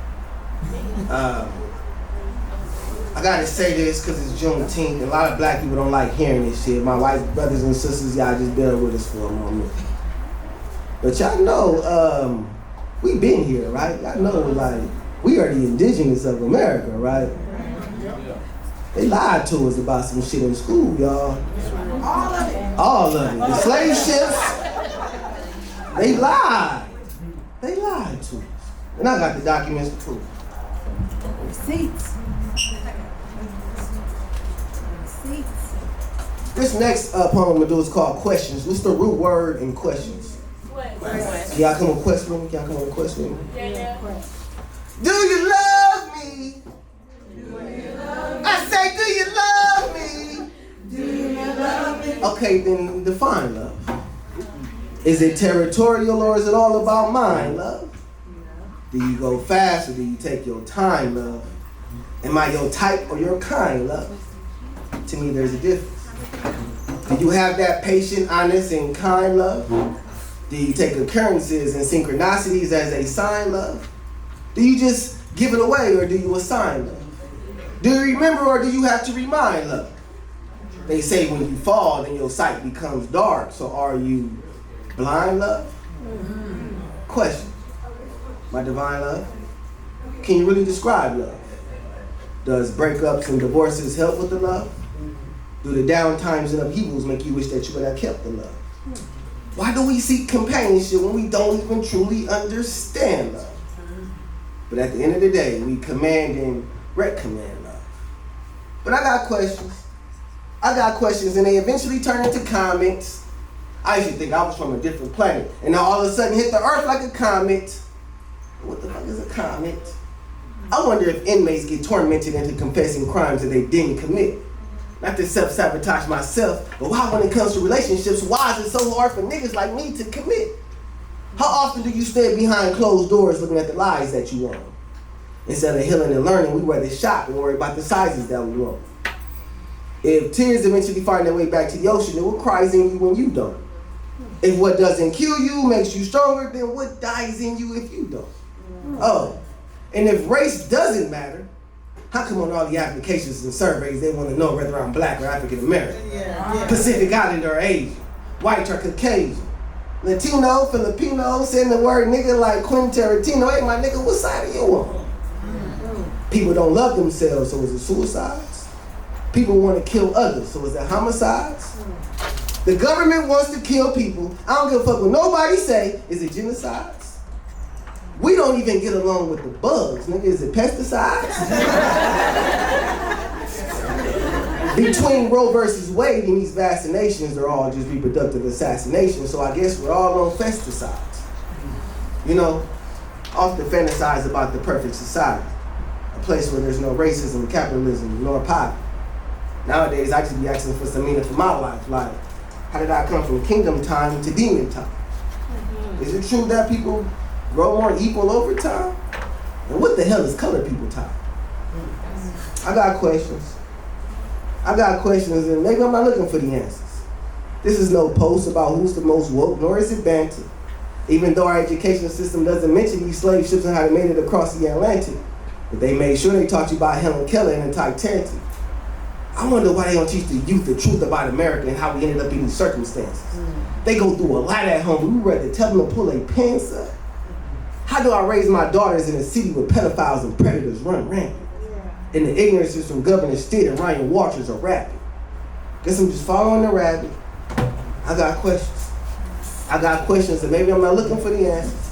I gotta say this because it's Juneteenth, and a lot of black people don't like hearing this shit. My white brothers and sisters, y'all just bear with us for a moment. But y'all know, we been here, right? Y'all know, like, we are the indigenous of America, right? They lied to us about some shit in school, y'all. All of it. All of it. The slave ships, they lied. They lied to us. And I got the documents to prove it. Receipts. This next poem I'm gonna do is called Questions. What's the root word in questions? Can y'all come on quest with me? Can y'all come on quest with me? Yeah. Do you love me? I say, do you love me? Do you love me? Okay, then define love. Is it territorial or is it all about mine, love? Do you go fast or do you take your time, love? Am I your type or your kind, love? To me, there's a difference. Do you have that patient, honest, and kind love? Do you take occurrences and synchronicities as a sign, love? Do you just give it away or do you assign love? Do you remember or do you have to remind love? They say when you fall, then your sight becomes dark. So are you blind, love? Question. My divine love, can you really describe love? Does breakups and divorces help with the love? Do the downtimes and upheavals make you wish that you would have kept the love? Why do we seek companionship when we don't even truly understand love? But at the end of the day, we command and recommend love. But I got questions. And they eventually turn into comments. I used to think I was from a different planet, and now all of a sudden hit the earth like a comet. What the fuck is a comet? I wonder if inmates get tormented into confessing crimes that they didn't commit. Not to self-sabotage myself, but why when it comes to relationships, why is it so hard for niggas like me to commit? How often do you stand behind closed doors looking at the lies that you want? Instead of healing and learning, we rather shop and worry about the sizes that we want. If tears eventually find their way back to the ocean, then what cries in you when you don't? If what doesn't kill you makes you stronger, then what dies in you if you don't? Oh, and if race doesn't matter, how come on all the applications and surveys they want to know whether I'm black or African American? Pacific Islander or Asian, white or Caucasian, Latino, Filipino, saying the word nigga like Quentin Tarantino. Hey my nigga, what side are you on? People don't love themselves, so is it suicides? People want to kill others, so is it homicides? The government wants to kill people. I don't give a fuck what nobody say. Is it genocides? We don't even get along with the bugs, nigga. Is it pesticides? Between Roe versus Wade and these vaccinations, they're all just reproductive assassinations. So I guess we're all on pesticides. You know, often fantasize about the perfect society, a place where there's no racism, capitalism, nor poverty. Nowadays, I just be asking for some meaning for my life, like, how did I come from kingdom time to demon time? Is it true that people grow more equal over time? And what the hell is colored people time? I got questions, and maybe I'm not looking for the answers. This is no post about who's the most woke, nor is it banter. Even though our education system doesn't mention these slave ships and how they made it across the Atlantic, but they made sure they taught you about Helen Keller and the Titanic. I wonder why they don't teach the youth the truth about America and how we ended up in these circumstances. They go through a lot at home. We rather tell them to pull their pants up. How do I raise my daughters in a city where pedophiles and predators run rampant? And the ignorance is from Governor Stitt and Ryan Walters are rapping. Guess I'm just following the rabbit. I got questions and maybe I'm not looking for the answers.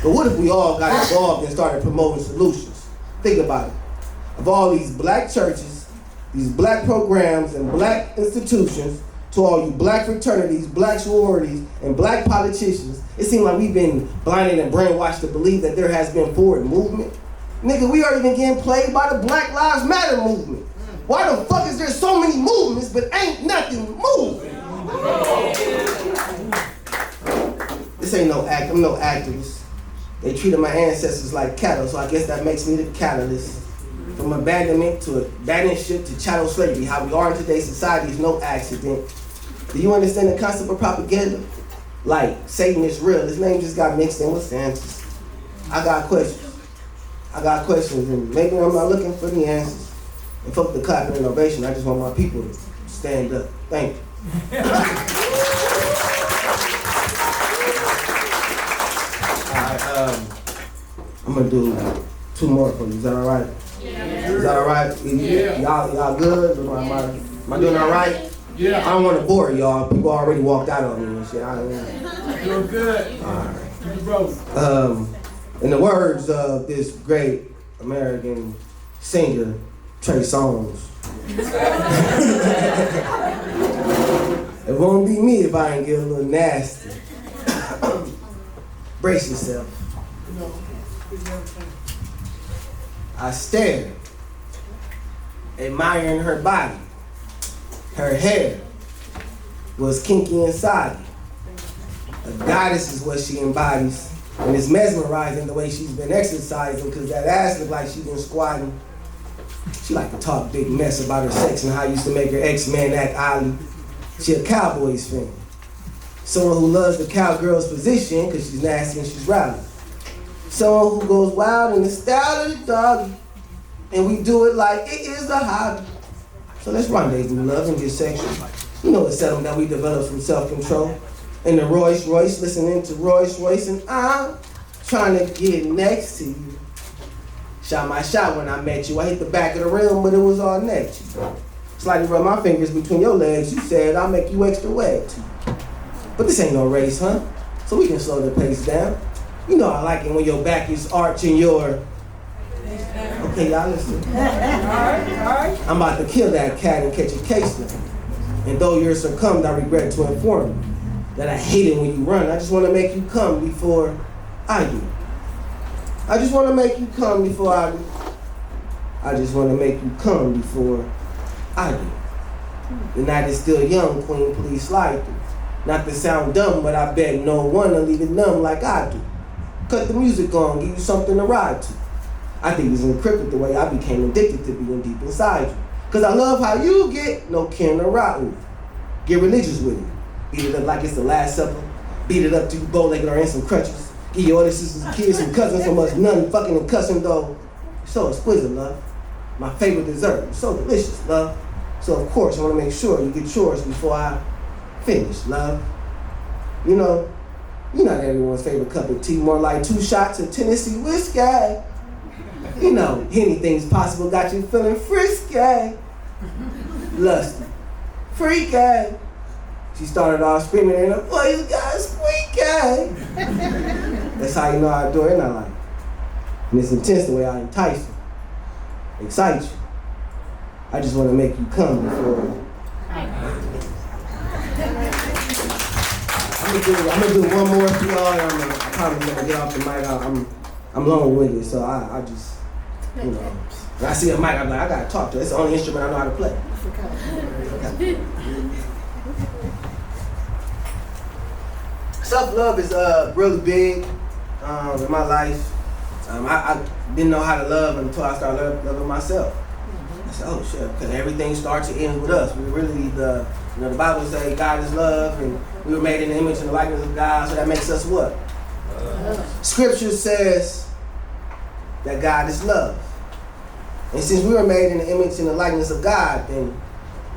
But what if we all got involved and started promoting solutions? Think about it. Of all these black churches, these black programs and black institutions, to all you black fraternities, black sororities, and black politicians, it seems like we've been blinded and brainwashed to believe that there has been forward movement. Nigga, we are even getting played by the Black Lives Matter movement. Why the fuck is there so many movements but ain't nothing moving? This ain't no act, I'm no activist. They treated my ancestors like cattle, so I guess that makes me the catalyst. From abandonment to abandoned ship to chattel slavery, how we are in today's society is no accident. Do you understand the concept of propaganda? Like, Satan is real. His name just got mixed in with Santa's. I got questions, and maybe I'm not looking for the answers. And fuck the clapping and ovation, I just want my people to stand up. Thank you. Alright, I'm gonna do 2 more for you. Is that alright? Yeah. Is that alright? Yeah. Y'all good? Am I doing alright? Yeah. I don't want to bore y'all. People already walked out on me and shit. You're good. Alright. In the words of this great American singer, Trey Songz. It won't be me if I ain't get a little nasty. Brace yourself. I stared, admiring her body. Her hair was kinky and soggy. A goddess is what she embodies, and it's mesmerizing the way she's been exercising, because that ass look like she's been squatting. She like to talk big mess about her sex and how I used to make her ex-man act oddly. She a Cowboys fan. Someone who loves the cowgirl's position because she's nasty and she's rowdy. Someone who goes wild in the style of the doggy. And we do it like it is a hobby. So let's rendezvous, love, and get sexual. You know it's seldom that we develop some self-control. In the Rolls Royce, listening to Rolls Royce, and I'm trying to get next to you. Shot my shot when I met you. I hit the back of the rim, but it was all net. Slightly rub my fingers between your legs. You said I'll make you extra wet. But this ain't no race, huh? So we can slow the pace down. You know I like it when your back is arching your... Okay, y'all listen. I'm about to kill that cat and catch a case now. And though you're succumbed, I regret to inform you that I hate it when you run. I just want to make you come before I do. I just want to make you come before I do. I just want to make you come before I do. The night is still young, queen, please slide through. Not to sound dumb, but I bet no one will leave it numb like I do. Cut the music on, give you something to ride to. I think it's encrypted the way I became addicted to being deep inside you. Cause I love how you get no kin or rotten. Get religious with it. Beat it up like it's the Last Supper. Beat it up to you bow-legged or in some crutches. Give your other sisters and kids some cousins so much none fucking and cussing though. You're so exquisite, love. My favorite dessert. You're so delicious, love. So of course I wanna make sure you get yours before I finish, love. You know, you're not everyone's favorite cup of tea, more like 2 shots of Tennessee whiskey. You know, anything's possible, got you feeling frisky. Lusty, freaky. She started off screaming and the boys got squeaky. That's how you know I do it, and I like it. And it's intense the way I entice you, excite you. I just want to make you come before. I'm gonna do one more for y'all, and I promise I'm gonna get off the mic. I'm long-winded, so I just, you know, when I see a mic, I'm like, I gotta talk to it. It's the only instrument I know how to play. Self-love is really big in my life. I didn't know how to love until I started loving myself. I said, oh shit, because everything starts and ends with us. We really, the Bible says God is love, and we were made in the image and the likeness of God, so that makes us what? Scripture says that God is love. And since we were made in the image and the likeness of God, then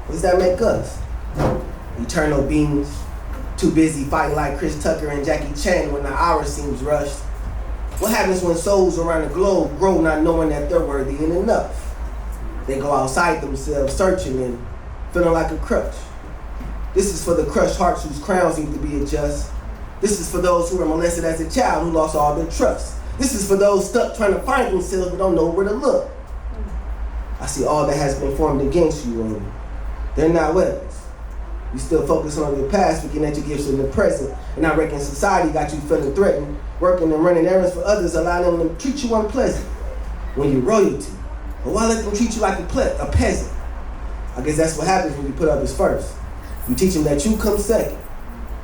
what does that make us? Eternal beings, too busy fighting like Chris Tucker and Jackie Chan when the hour seems rushed. What happens when souls around the globe grow not knowing that they're worthy and enough? They go outside themselves searching and feeling like a crutch. This is for the crushed hearts whose crowns need to be adjusted. This is for those who were molested as a child who lost all their trust. This is for those stuck trying to find themselves but don't know where to look. I see all that has been formed against you, and they're not weapons. You still focus on your past, forgetting that your gifts in the present. And I reckon society got you feeling threatened, working and running errands for others, allowing them to treat you unpleasant. When you're royalty, but why let them treat you like a peasant? I guess that's what happens when you put others first. You teach them that you come second.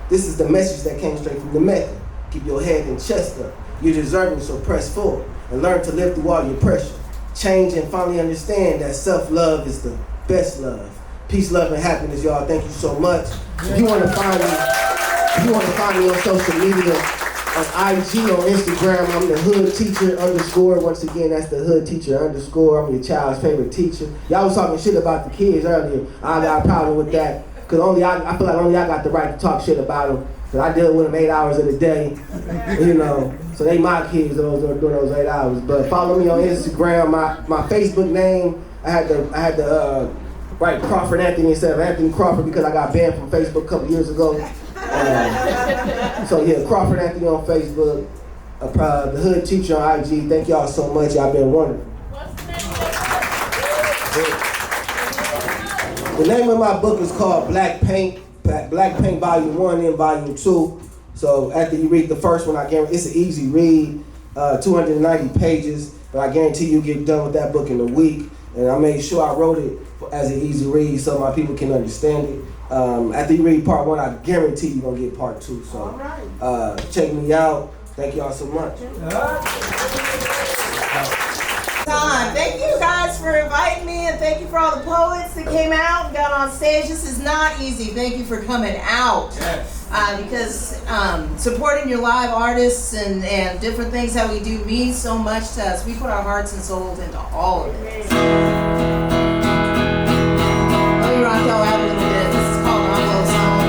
This is the message that came straight from the Mecca. Keep your head and chest up. You're deserving, so press forward and learn to live through all your pressure. Change and finally understand that self-love is the best love. Peace, love, and happiness, y'all. Thank you so much. If you want to find me on social media, on IG, on Instagram, I'm the hood teacher _ Once again, that's the hood teacher _ I'm your child's favorite teacher. Y'all was talking shit about the kids earlier. I got a problem with that. Cause I feel like only I got the right to talk shit about them. Cause I deal with them 8 hours of the day, you know. So they my kids during those 8 hours. But follow me on Instagram. My Facebook name, I had to write Crawford Anthony instead of Anthony Crawford because I got banned from Facebook a couple years ago. So yeah, Crawford Anthony on Facebook, the hood teacher on IG. Thank y'all so much. Y'all been wonderful. The name of my book is called Black Paint Volume 1 and Volume 2. So after you read the first one, it's an easy read, 290 pages, but I guarantee you get done with that book in a week. And I made sure I wrote it as an easy read so my people can understand it. After you read part 1, I guarantee you're gonna get part 2. So check me out. Thank y'all so much. Thank you guys for inviting me, and thank you for all the poets that came out and got on stage. This is not easy. Thank you for coming out. Because supporting your live artists and different things that we do means so much to us. We put our hearts and souls into all of it. Let me rock y'all out a little bit. This is called Envelope Song.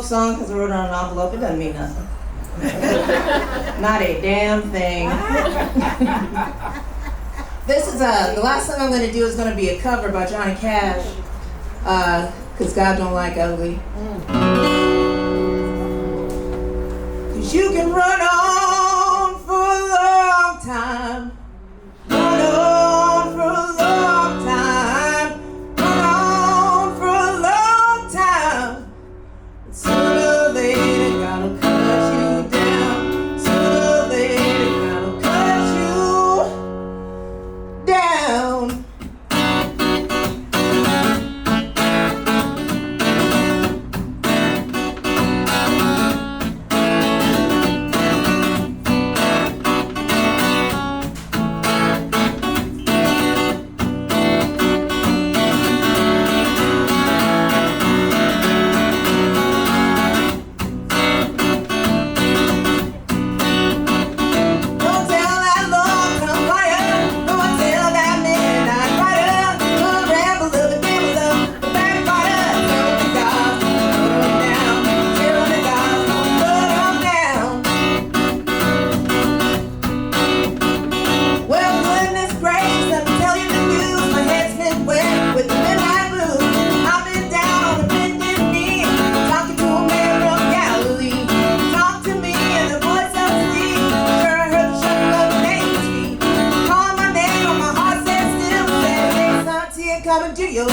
song because I wrote it on an envelope. It doesn't mean nothing. Not a damn thing. This is the last song I'm going to do is going to be a cover by Johnny Cash. Because God don't like ugly. Because you can run on for a long time. Run on for a long time. Run on for a long time. But sooner or later, God will cut you down. Sooner or later, God will cut you down. Coming to you.